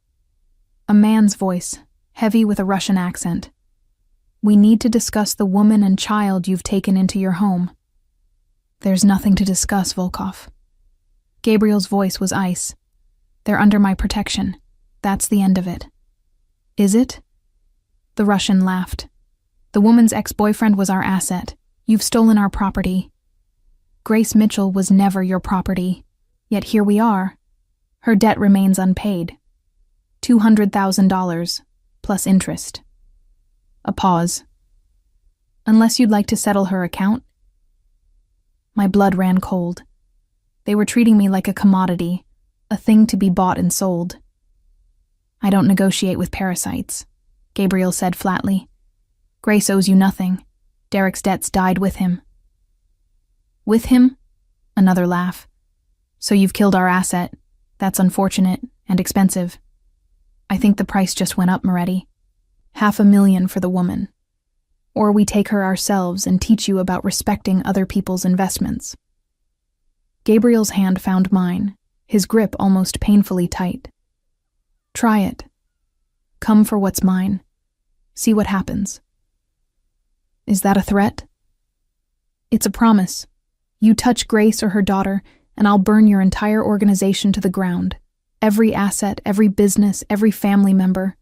A man's voice, heavy with a Russian accent. We need to discuss the woman and child you've taken into your home. There's nothing to discuss, Volkov. Gabriel's voice was ice. They're under my protection. That's the end of it. Is it? The Russian laughed. The woman's ex-boyfriend was our asset. You've stolen our property. Grace Mitchell was never your property. Yet here we are. Her debt remains unpaid. $200,000, plus interest. A pause. Unless you'd like to settle her account? My blood ran cold. They were treating me like a commodity, a thing to be bought and sold. I don't negotiate with parasites, Gabriel said flatly. Grace owes you nothing. Derek's debts died with him. With him? Another laugh. So you've killed our asset. That's unfortunate and expensive. I think the price just went up, Moretti. $500,000 for the woman. Or we take her ourselves and teach you about respecting other people's investments. Gabriel's hand found mine, his grip almost painfully tight. Try it. Come for what's mine. See what happens. Is that a threat? It's a promise. You touch Grace or her daughter, and I'll burn your entire organization to the ground. Every asset, every business, every family member.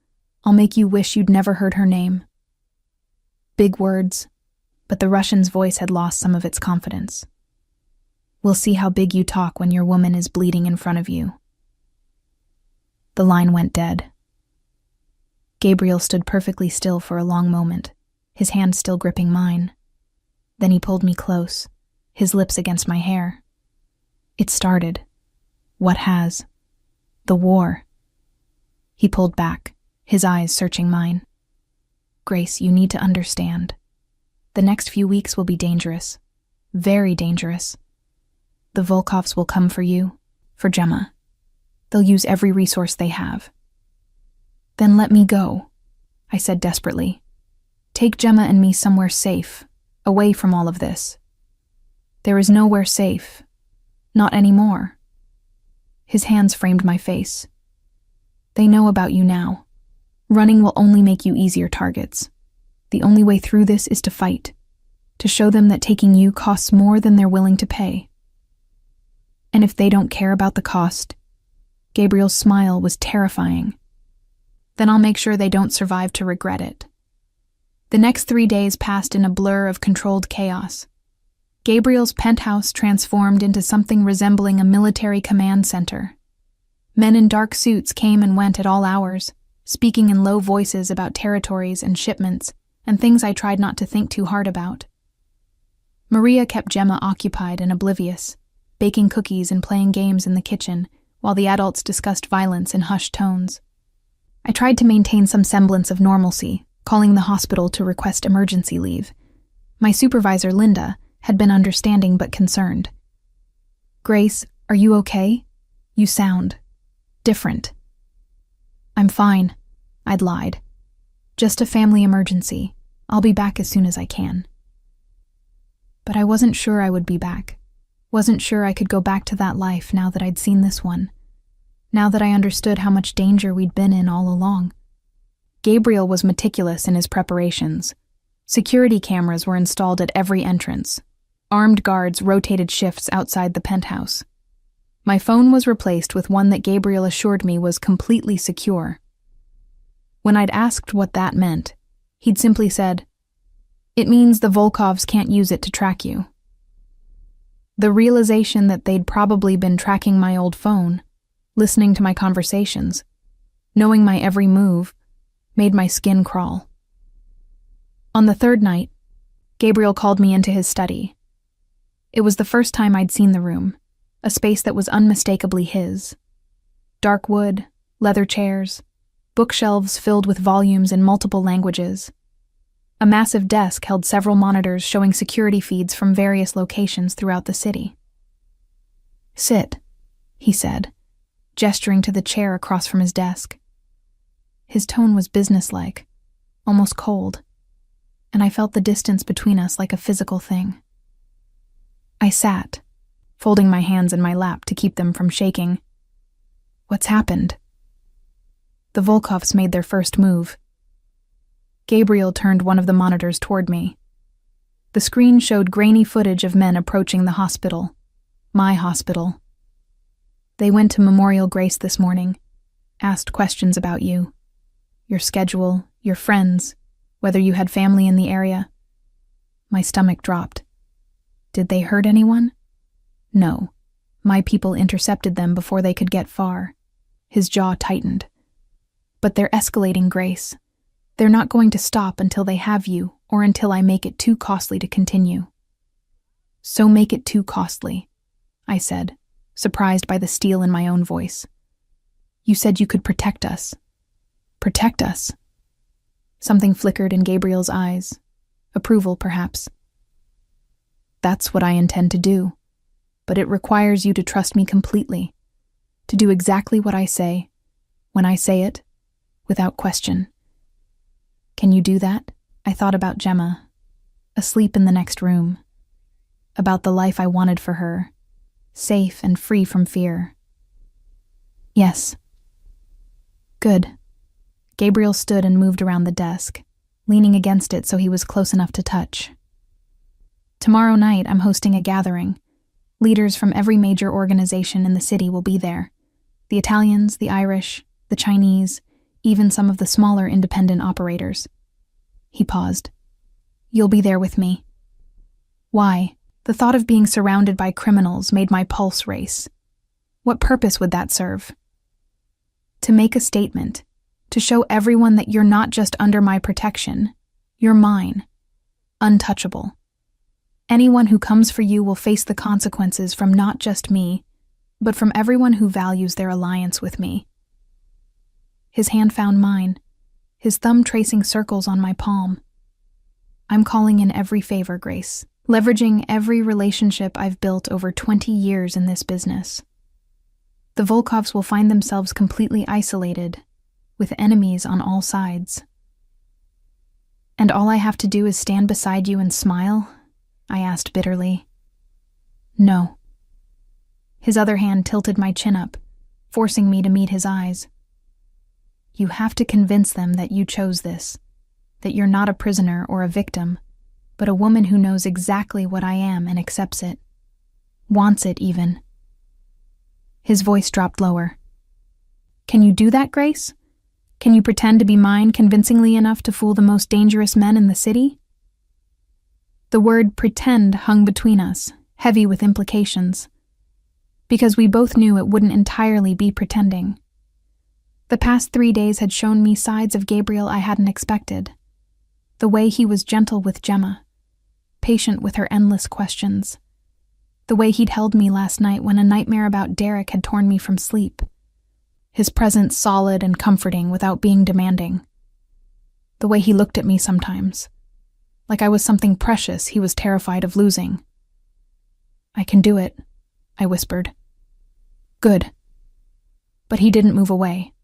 I'll make you wish you'd never heard her name. Big words, but the Russian's voice had lost some of its confidence. We'll see how big you talk when your woman is bleeding in front of you. The line went dead. Gabriel stood perfectly still for a long moment, his hand still gripping mine. Then he pulled me close, his lips against my hair. It started. What has? The war. He pulled back, his eyes searching mine. Grace, you need to understand. The next few weeks will be dangerous. Very dangerous. The Volkovs will come for you, for Gemma. They'll use every resource they have. Then let me go, I said desperately. Take Gemma and me somewhere safe, away from all of this. There is nowhere safe. Not anymore. His hands framed my face. They know about you now. Running will only make you easier targets. The only way through this is to fight, to show them that taking you costs more than they're willing to pay. And if they don't care about the cost, Gabriel's smile was terrifying, then I'll make sure they don't survive to regret it. The next 3 days passed in a blur of controlled chaos. Gabriel's penthouse transformed into something resembling a military command center. Men in dark suits came and went at all hours, speaking in low voices about territories and shipments and things I tried not to think too hard about. Maria kept Gemma occupied and oblivious, baking cookies and playing games in the kitchen, while the adults discussed violence in hushed tones. I tried to maintain some semblance of normalcy, calling the hospital to request emergency leave. My supervisor, Linda, had been understanding but concerned. "Grace, are you okay? You sound different." "I'm fine," I'd lied. "Just a family emergency. I'll be back as soon as I can." But I wasn't sure I would be back. Wasn't sure I could go back to that life now that I'd seen this one. Now that I understood how much danger we'd been in all along. Gabriel was meticulous in his preparations. Security cameras were installed at every entrance. Armed guards rotated shifts outside the penthouse. My phone was replaced with one that Gabriel assured me was completely secure. When I'd asked what that meant, he'd simply said, "It means the Volkovs can't use it to track you." The realization that they'd probably been tracking my old phone, listening to my conversations, knowing my every move, made my skin crawl. On the third night, Gabriel called me into his study. It was the first time I'd seen the room, a space that was unmistakably his. Dark wood, leather chairs, bookshelves filled with volumes in multiple languages. A massive desk held several monitors showing security feeds from various locations throughout the city. "Sit," he said, gesturing to the chair across from his desk. His tone was businesslike, almost cold, and I felt the distance between us like a physical thing. I sat, folding my hands in my lap to keep them from shaking. "What's happened?" "The Volkovs made their first move." Gabriel turned one of the monitors toward me. The screen showed grainy footage of men approaching the hospital, my hospital. "They went to Memorial Grace this morning, asked questions about you, your schedule, your friends, whether you had family in the area." My stomach dropped. "Did they hurt anyone?" "No. My people intercepted them before they could get far." His jaw tightened. "But they're escalating, Grace. They're not going to stop until they have you, or until I make it too costly to continue." "So make it too costly," I said, surprised by the steel in my own voice. "You said you could protect us." "Protect us?" Something flickered in Gabriel's eyes. Approval, perhaps. "That's what I intend to do. But it requires you to trust me completely, to do exactly what I say, when I say it, without question." "Can you do that?" I thought about Gemma, asleep in the next room, about the life I wanted for her, safe and free from fear. "Yes." "Good." Gabriel stood and moved around the desk, leaning against it so he was close enough to touch. "Tomorrow night I'm hosting a gathering. Leaders from every major organization in the city will be there. The Italians, the Irish, the Chinese, even some of the smaller independent operators." He paused. "You'll be there with me." Why? The thought of being surrounded by criminals made my pulse race. What purpose would that serve? To make a statement, to show everyone that you're not just under my protection, you're mine, untouchable. Anyone who comes for you will face the consequences from not just me, but from everyone who values their alliance with me. His hand found mine, his thumb tracing circles on my palm. "I'm calling in every favor, Grace, leveraging every relationship I've built over 20 years in this business. The Volkovs will find themselves completely isolated, with enemies on all sides." "And all I have to do is stand beside you and smile?" I asked bitterly. "No." His other hand tilted my chin up, forcing me to meet his eyes. "You have to convince them that you chose this, that you're not a prisoner or a victim, but a woman who knows exactly what I am and accepts it. Wants it, even." His voice dropped lower. "Can you do that, Grace? Can you pretend to be mine convincingly enough to fool the most dangerous men in the city?" The word pretend hung between us, heavy with implications, because we both knew it wouldn't entirely be pretending. The past 3 days had shown me sides of Gabriel I hadn't expected. The way he was gentle with Gemma, patient with her endless questions, The way he'd held me last night when a nightmare about Derek had torn me from sleep. His presence solid and comforting without being demanding. The way he looked at me sometimes, like I was something precious he was terrified of losing. "I can do it," I whispered. "Good." But he didn't move away.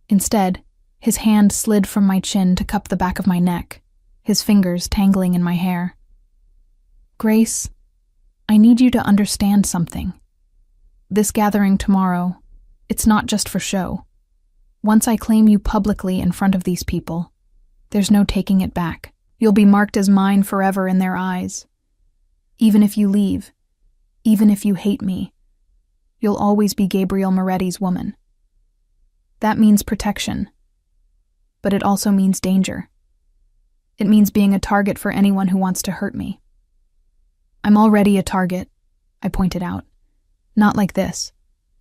Instead, his hand slid from my chin to cup the back of my neck, his fingers tangling in my hair. "Grace, I need you to understand something. This gathering tomorrow, it's not just for show. Once I claim you publicly in front of these people, there's no taking it back. You'll be marked as mine forever in their eyes. Even if you leave, even if you hate me, you'll always be Gabriel Moretti's woman. That means protection, but it also means danger. It means being a target for anyone who wants to hurt me. I'm already a target," I pointed out. "Not like this.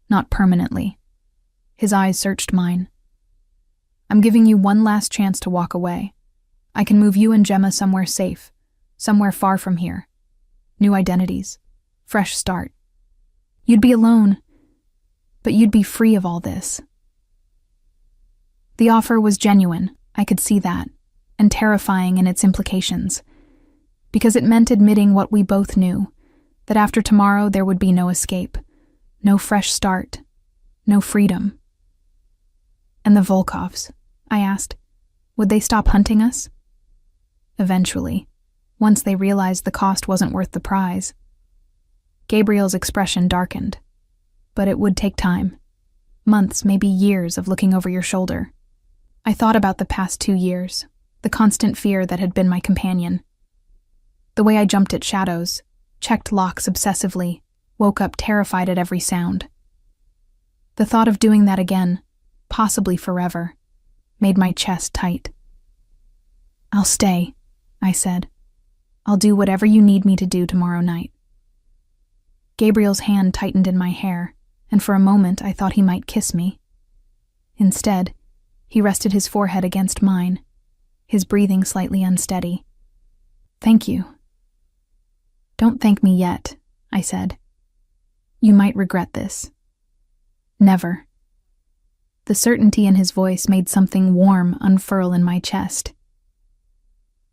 Not permanently." His eyes searched mine. "I'm giving you one last chance to walk away. I can move you and Gemma somewhere safe, somewhere far from here. New identities. Fresh start. You'd be alone, but you'd be free of all this." The offer was genuine, I could see that, and terrifying in its implications, because it meant admitting what we both knew, that after tomorrow there would be no escape, no fresh start, no freedom. "And the Volkovs?" I asked. "Would they stop hunting us?" "Eventually, once they realized the cost wasn't worth the prize." Gabriel's expression darkened. "But it would take time. Months, maybe years of looking over your shoulder." I thought about the past 2 years, the constant fear that had been my companion. The way I jumped at shadows, checked locks obsessively, woke up terrified at every sound. The thought of doing that again, possibly forever, made my chest tight. "I'll stay," I said. "I'll do whatever you need me to do tomorrow night." Gabriel's hand tightened in my hair, and for a moment I thought he might kiss me. Instead, he rested his forehead against mine, his breathing slightly unsteady. "Thank you." "Don't thank me yet," I said. "You might regret this." "Never." The certainty in his voice made something warm unfurl in my chest.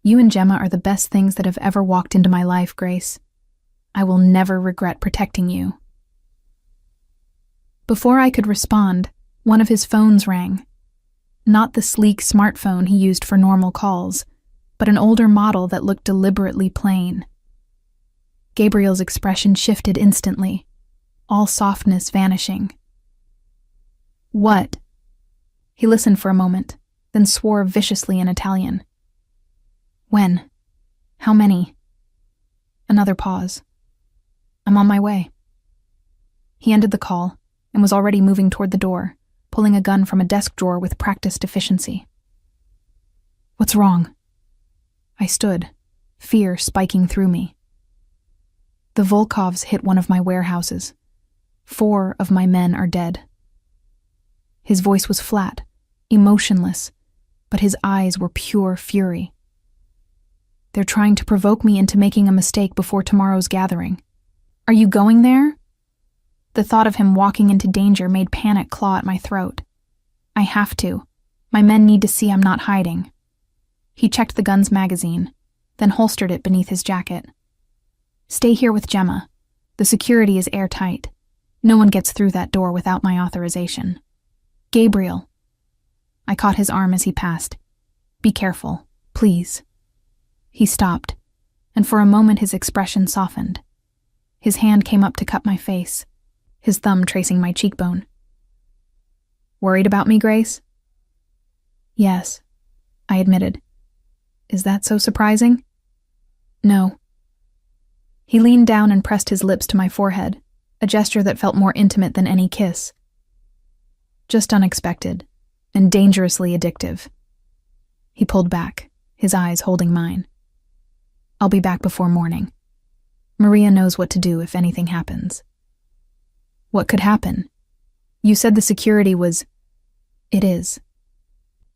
"You and Gemma are the best things that have ever walked into my life, Grace. I will never regret protecting you." Before I could respond, one of his phones rang. Not the sleek smartphone he used for normal calls, but an older model that looked deliberately plain. Gabriel's expression shifted instantly, all softness vanishing. "What?" He listened for a moment, then swore viciously in Italian. "When? How many?" Another pause. "I'm on my way." He ended the call and was already moving toward the door, pulling a gun from a desk drawer with practiced efficiency. "What's wrong?" I stood, fear spiking through me. "The Volkovs hit one of my warehouses. 4 of my men are dead." His voice was flat, emotionless, but his eyes were pure fury. "They're trying to provoke me into making a mistake before tomorrow's gathering. Are you going there?" The thought of him walking into danger made panic claw at my throat. "I have to. My men need to see I'm not hiding." He checked the gun's magazine, then holstered it beneath his jacket. "Stay here with Gemma. The security is airtight. No one gets through that door without my authorization." "Gabriel." I caught his arm as he passed. "Be careful, please." He stopped, and for a moment his expression softened. His hand came up to cup my face, his thumb tracing my cheekbone. "Worried about me, Grace?" "Yes," I admitted. "Is that so surprising?" "No." He leaned down and pressed his lips to my forehead, a gesture that felt more intimate than any kiss. "Just unexpected, and dangerously addictive." He pulled back, his eyes holding mine. "I'll be back before morning. Maria knows what to do if anything happens." "What could happen? You said the security was—" "It is.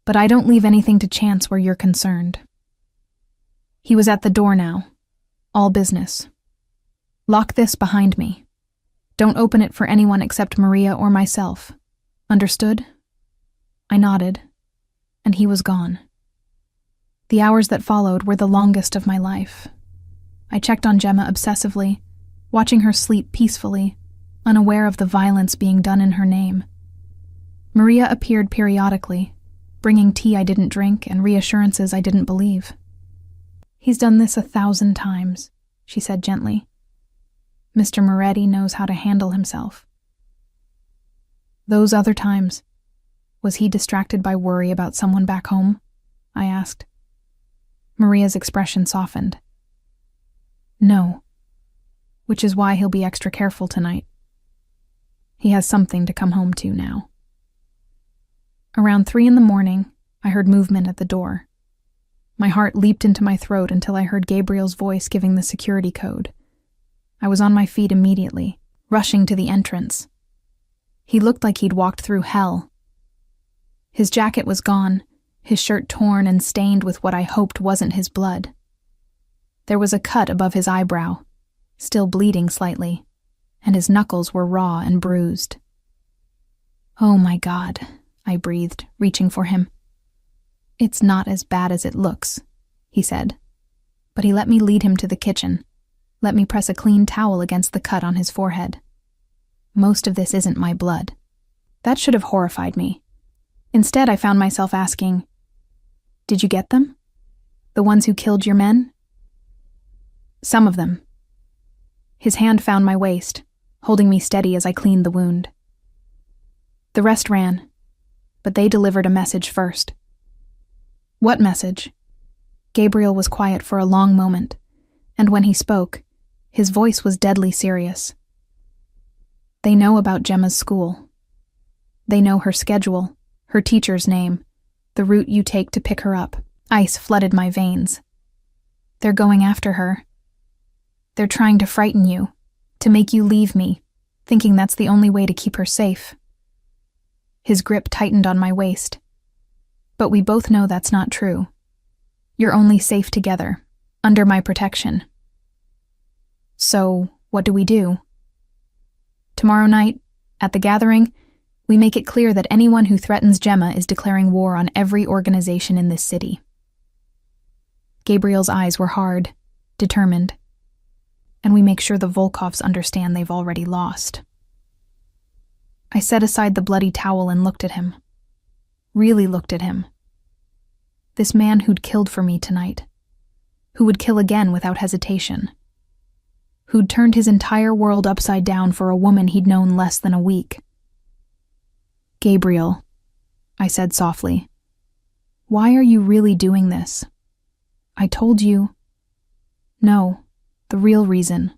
But I don't leave anything to chance where you're concerned." He was at the door now. All business. Lock this behind me. Don't open it for anyone except Maria or myself. Understood? I nodded, and he was gone. The hours that followed were the longest of my life. I checked on Gemma obsessively, watching her sleep peacefully, unaware of the violence being done in her name. Maria appeared periodically, bringing tea I didn't drink and reassurances I didn't believe. "He's done this 1,000 times," she said gently. "Mr. Moretti knows how to handle himself." "Those other times, was he distracted by worry about someone back home?" I asked. Maria's expression softened. "No, which is why he'll be extra careful tonight. He has something to come home to now." Around 3 a.m, I heard movement at the door. My heart leaped into my throat until I heard Gabriel's voice giving the security code. I was on my feet immediately, rushing to the entrance. He looked like he'd walked through hell. His jacket was gone, his shirt torn and stained with what I hoped wasn't his blood. There was a cut above his eyebrow, still bleeding slightly, and his knuckles were raw and bruised. "Oh my God," I breathed, reaching for him. "It's not as bad as it looks," he said, but he let me lead him to the kitchen, let me press a clean towel against the cut on his forehead. Most of this isn't my blood. That should have horrified me. Instead, I found myself asking, "Did you get them? The ones who killed your men?" "Some of them." His hand found my waist, holding me steady as I cleaned the wound. "The rest ran, but they delivered a message first." "What message?" Gabriel was quiet for a long moment, and when he spoke, his voice was deadly serious. "They know about Gemma's school. They know her schedule, her teacher's name, the route you take to pick her up." Ice flooded my veins. "They're going after her. They're trying to frighten you, to make you leave me, thinking that's the only way to keep her safe." His grip tightened on my waist. "But we both know that's not true. You're only safe together, under my protection." "So, what do we do?" "Tomorrow night, at the gathering, we make it clear that anyone who threatens Gemma is declaring war on every organization in this city." Gabriel's eyes were hard, determined. "And we make sure the Volkovs understand they've already lost." I set aside the bloody towel and looked at him. Really looked at him. This man who'd killed for me tonight. Who would kill again without hesitation. Who'd turned his entire world upside down for a woman he'd known less than a week. "Gabriel," I said softly, "why are you really doing this? I told you—" "No, the real reason.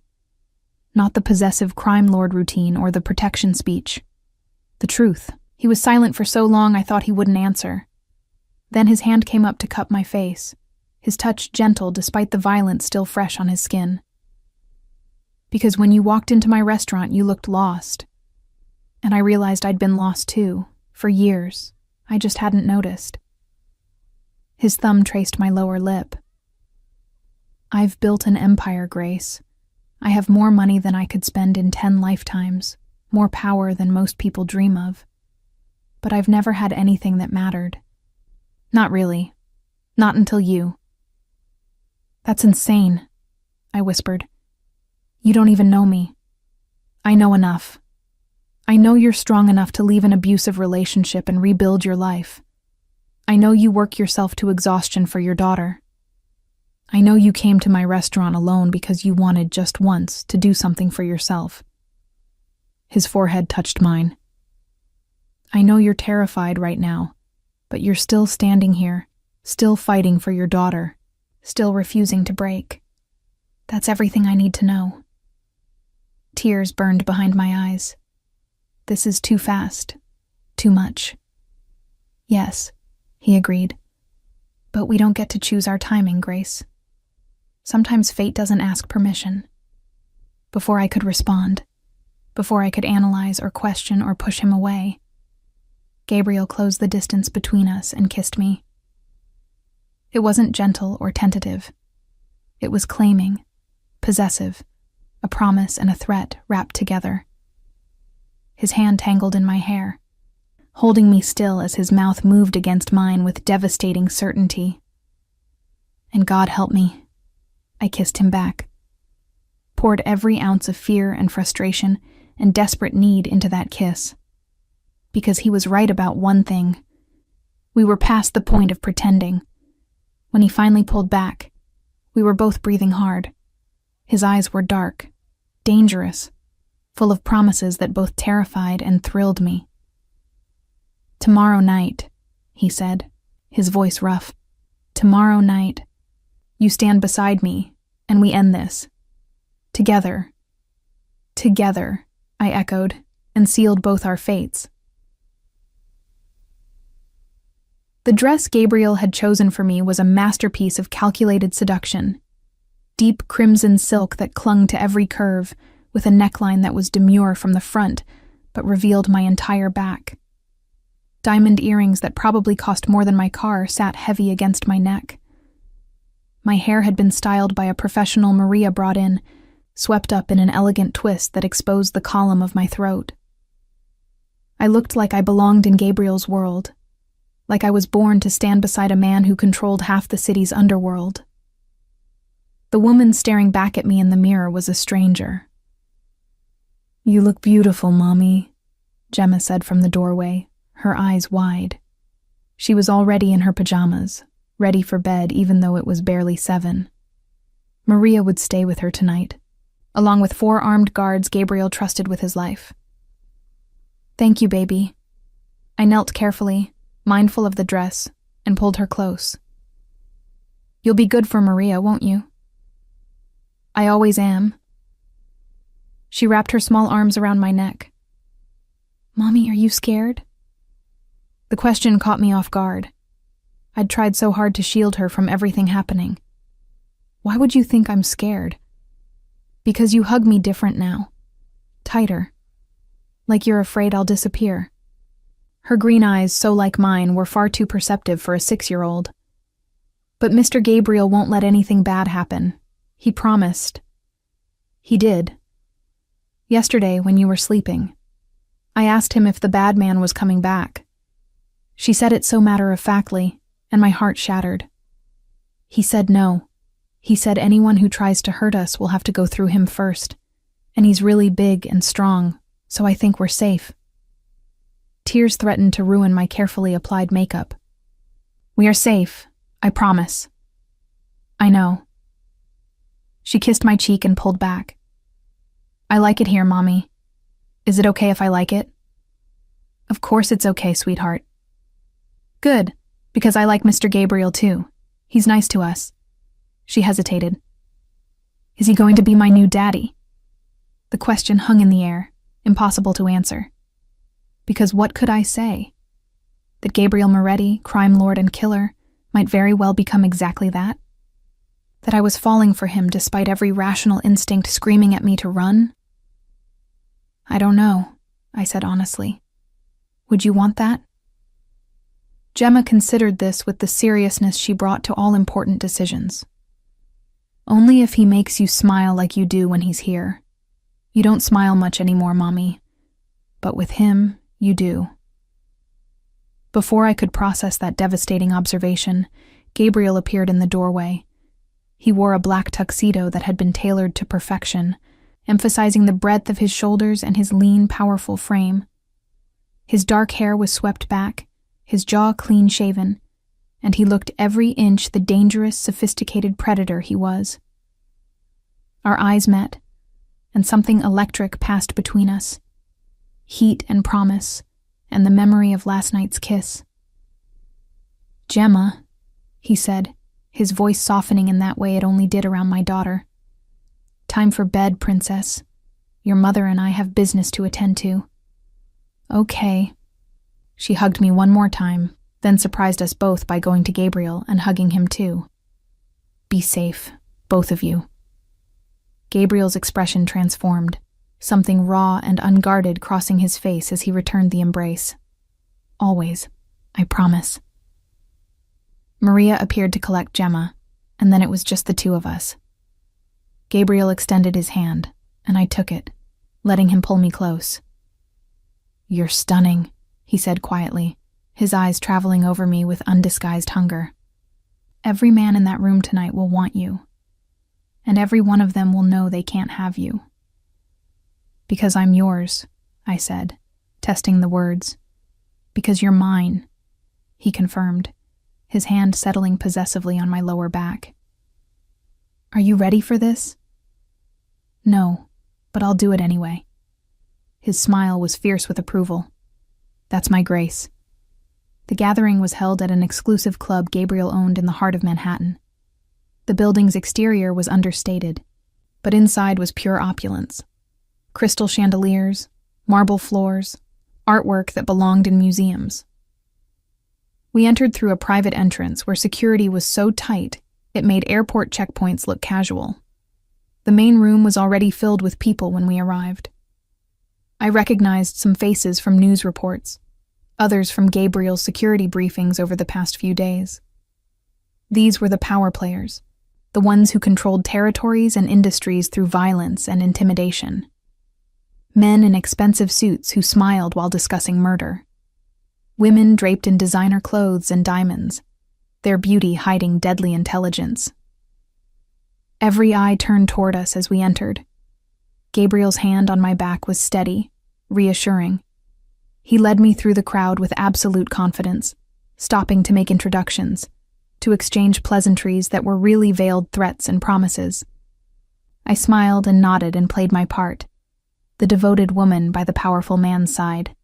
Not the possessive crime lord routine or the protection speech. The truth." He was silent for so long I thought he wouldn't answer. Then his hand came up to cup my face, his touch gentle despite the violence still fresh on his skin. "Because when you walked into my restaurant, you looked lost. And I realized I'd been lost too, for years. I just hadn't noticed." His thumb traced my lower lip. "I've built an empire, Grace. I have more money than I could spend in 10 lifetimes, more power than most people dream of. But I've never had anything that mattered. Not really. Not until you." "That's insane," I whispered. "You don't even know me." "I know enough. I know you're strong enough to leave an abusive relationship and rebuild your life. I know you work yourself to exhaustion for your daughter. I know you came to my restaurant alone because you wanted just once to do something for yourself." His forehead touched mine. "I know you're terrified right now, but you're still standing here, still fighting for your daughter, still refusing to break. That's everything I need to know." Tears burned behind my eyes. "This is too fast. Too much." "Yes," he agreed. "But we don't get to choose our timing, Grace. Sometimes fate doesn't ask permission." Before I could respond, before I could analyze or question or push him away, Gabriel closed the distance between us and kissed me. It wasn't gentle or tentative. It was claiming, possessive, a promise and a threat wrapped together. His hand tangled in my hair, holding me still as his mouth moved against mine with devastating certainty. And God help me, I kissed him back, poured every ounce of fear and frustration and desperate need into that kiss. Because he was right about one thing. We were past the point of pretending. When he finally pulled back, we were both breathing hard. His eyes were dark, dangerous, full of promises that both terrified and thrilled me. "Tomorrow night," he said, his voice rough. "Tomorrow night, you stand beside me, and we end this. Together." "Together," I echoed, and sealed both our fates. The dress Gabriel had chosen for me was a masterpiece of calculated seduction. Deep crimson silk that clung to every curve, with a neckline that was demure from the front, but revealed my entire back. Diamond earrings that probably cost more than my car sat heavy against my neck. My hair had been styled by a professional Maria brought in, swept up in an elegant twist that exposed the column of my throat. I looked like I belonged in Gabriel's world, like I was born to stand beside a man who controlled half the city's underworld. The woman staring back at me in the mirror was a stranger. "You look beautiful, Mommy," Gemma said from the doorway, her eyes wide. She was already in her pajamas, ready for bed even though it was barely 7. Maria would stay with her tonight, along with 4 armed guards Gabriel trusted with his life. "Thank you, baby." I knelt carefully, mindful of the dress, and pulled her close. "You'll be good for Maria, won't you?" "I always am." She wrapped her small arms around my neck. "Mommy, are you scared?" The question caught me off guard. I'd tried so hard to shield her from everything happening. "Why would you think I'm scared?" "Because you hug me different now. Tighter. Like you're afraid I'll disappear." Her green eyes, so like mine, were far too perceptive for a 6-year-old. "But Mr. Gabriel won't let anything bad happen. He promised." "He did. Yesterday, when you were sleeping, I asked him if the bad man was coming back. She said it so matter-of-factly, and my heart shattered. He said no. He said anyone who tries to hurt us will have to go through him first, and he's really big and strong, so I think we're safe." Tears threatened to ruin my carefully applied makeup. "We are safe, I promise." "I know." She kissed my cheek and pulled back. "I like it here, Mommy. Is it okay if I like it?" "Of course it's okay, sweetheart." "Good, because I like Mr. Gabriel too. He's nice to us." She hesitated. "Is he going to be my new daddy?" The question hung in the air, impossible to answer. Because what could I say? That Gabriel Moretti, crime lord and killer, might very well become exactly that? That I was falling for him despite every rational instinct screaming at me to run? "I don't know," I said honestly. "Would you want that?" Gemma considered this with the seriousness she brought to all important decisions. "Only if he makes you smile like you do when he's here. You don't smile much anymore, Mommy. But with him, you do." Before I could process that devastating observation, Gabriel appeared in the doorway. He wore a black tuxedo that had been tailored to perfection, emphasizing the breadth of his shoulders and his lean, powerful frame. His dark hair was swept back, his jaw clean-shaven, and he looked every inch the dangerous, sophisticated predator he was. Our eyes met, and something electric passed between us. Heat and promise, and the memory of last night's kiss. "Gemma," he said, his voice softening in that way it only did around my daughter. "Time for bed, princess. Your mother and I have business to attend to." "Okay." She hugged me one more time, then surprised us both by going to Gabriel and hugging him too. "Be safe, both of you." Gabriel's expression transformed, something raw and unguarded crossing his face as he returned the embrace. "Always, I promise." Maria appeared to collect Gemma, and then it was just the two of us. Gabriel extended his hand, and I took it, letting him pull me close. "You're stunning," he said quietly, his eyes traveling over me with undisguised hunger. "Every man in that room tonight will want you, and every one of them will know they can't have you." "Because I'm yours," I said, testing the words. "Because you're mine," he confirmed, his hand settling possessively on my lower back. "Are you ready for this?" "No, but I'll do it anyway." His smile was fierce with approval. "That's my Grace." The gathering was held at an exclusive club Gabriel owned in the heart of Manhattan. The building's exterior was understated, but inside was pure opulence. Crystal chandeliers, marble floors, artwork that belonged in museums. We entered through a private entrance where security was so tight it made airport checkpoints look casual. The main room was already filled with people when we arrived. I recognized some faces from news reports, others from Gabriel's security briefings over the past few days. These were the power players, the ones who controlled territories and industries through violence and intimidation. Men in expensive suits who smiled while discussing murder. Women draped in designer clothes and diamonds, their beauty hiding deadly intelligence. Every eye turned toward us as we entered. Gabriel's hand on my back was steady, reassuring. He led me through the crowd with absolute confidence, stopping to make introductions, to exchange pleasantries that were really veiled threats and promises. I smiled and nodded and played my part, the devoted woman by the powerful man's side.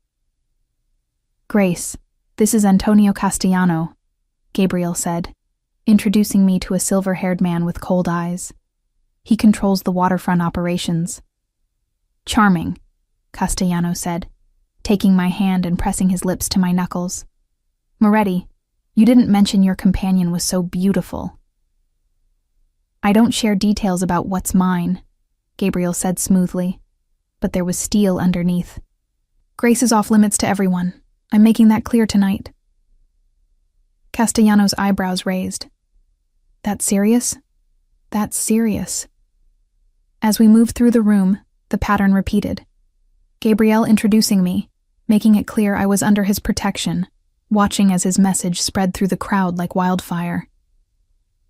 "Grace, this is Antonio Castellano," Gabriel said, introducing me to a silver-haired man with cold eyes. "He controls the waterfront operations." "Charming," Castellano said, taking my hand and pressing his lips to my knuckles. "Moretti, you didn't mention your companion was so beautiful." "I don't share details about what's mine," Gabriel said smoothly, but there was steel underneath. "Grace is off limits to everyone. I'm making that clear tonight." Castellano's eyebrows raised. "That's serious?" "That's serious." As we moved through the room, the pattern repeated. Gabriel introducing me, making it clear I was under his protection, watching as his message spread through the crowd like wildfire.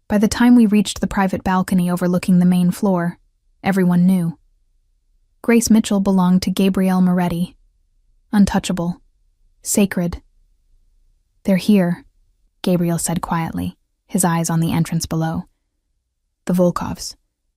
By the time we reached the private balcony overlooking the main floor, everyone knew. Grace Mitchell belonged to Gabriel Moretti. Untouchable. Sacred. "They're here," Gabriel said quietly, his eyes on the entrance below. "The Volkovs."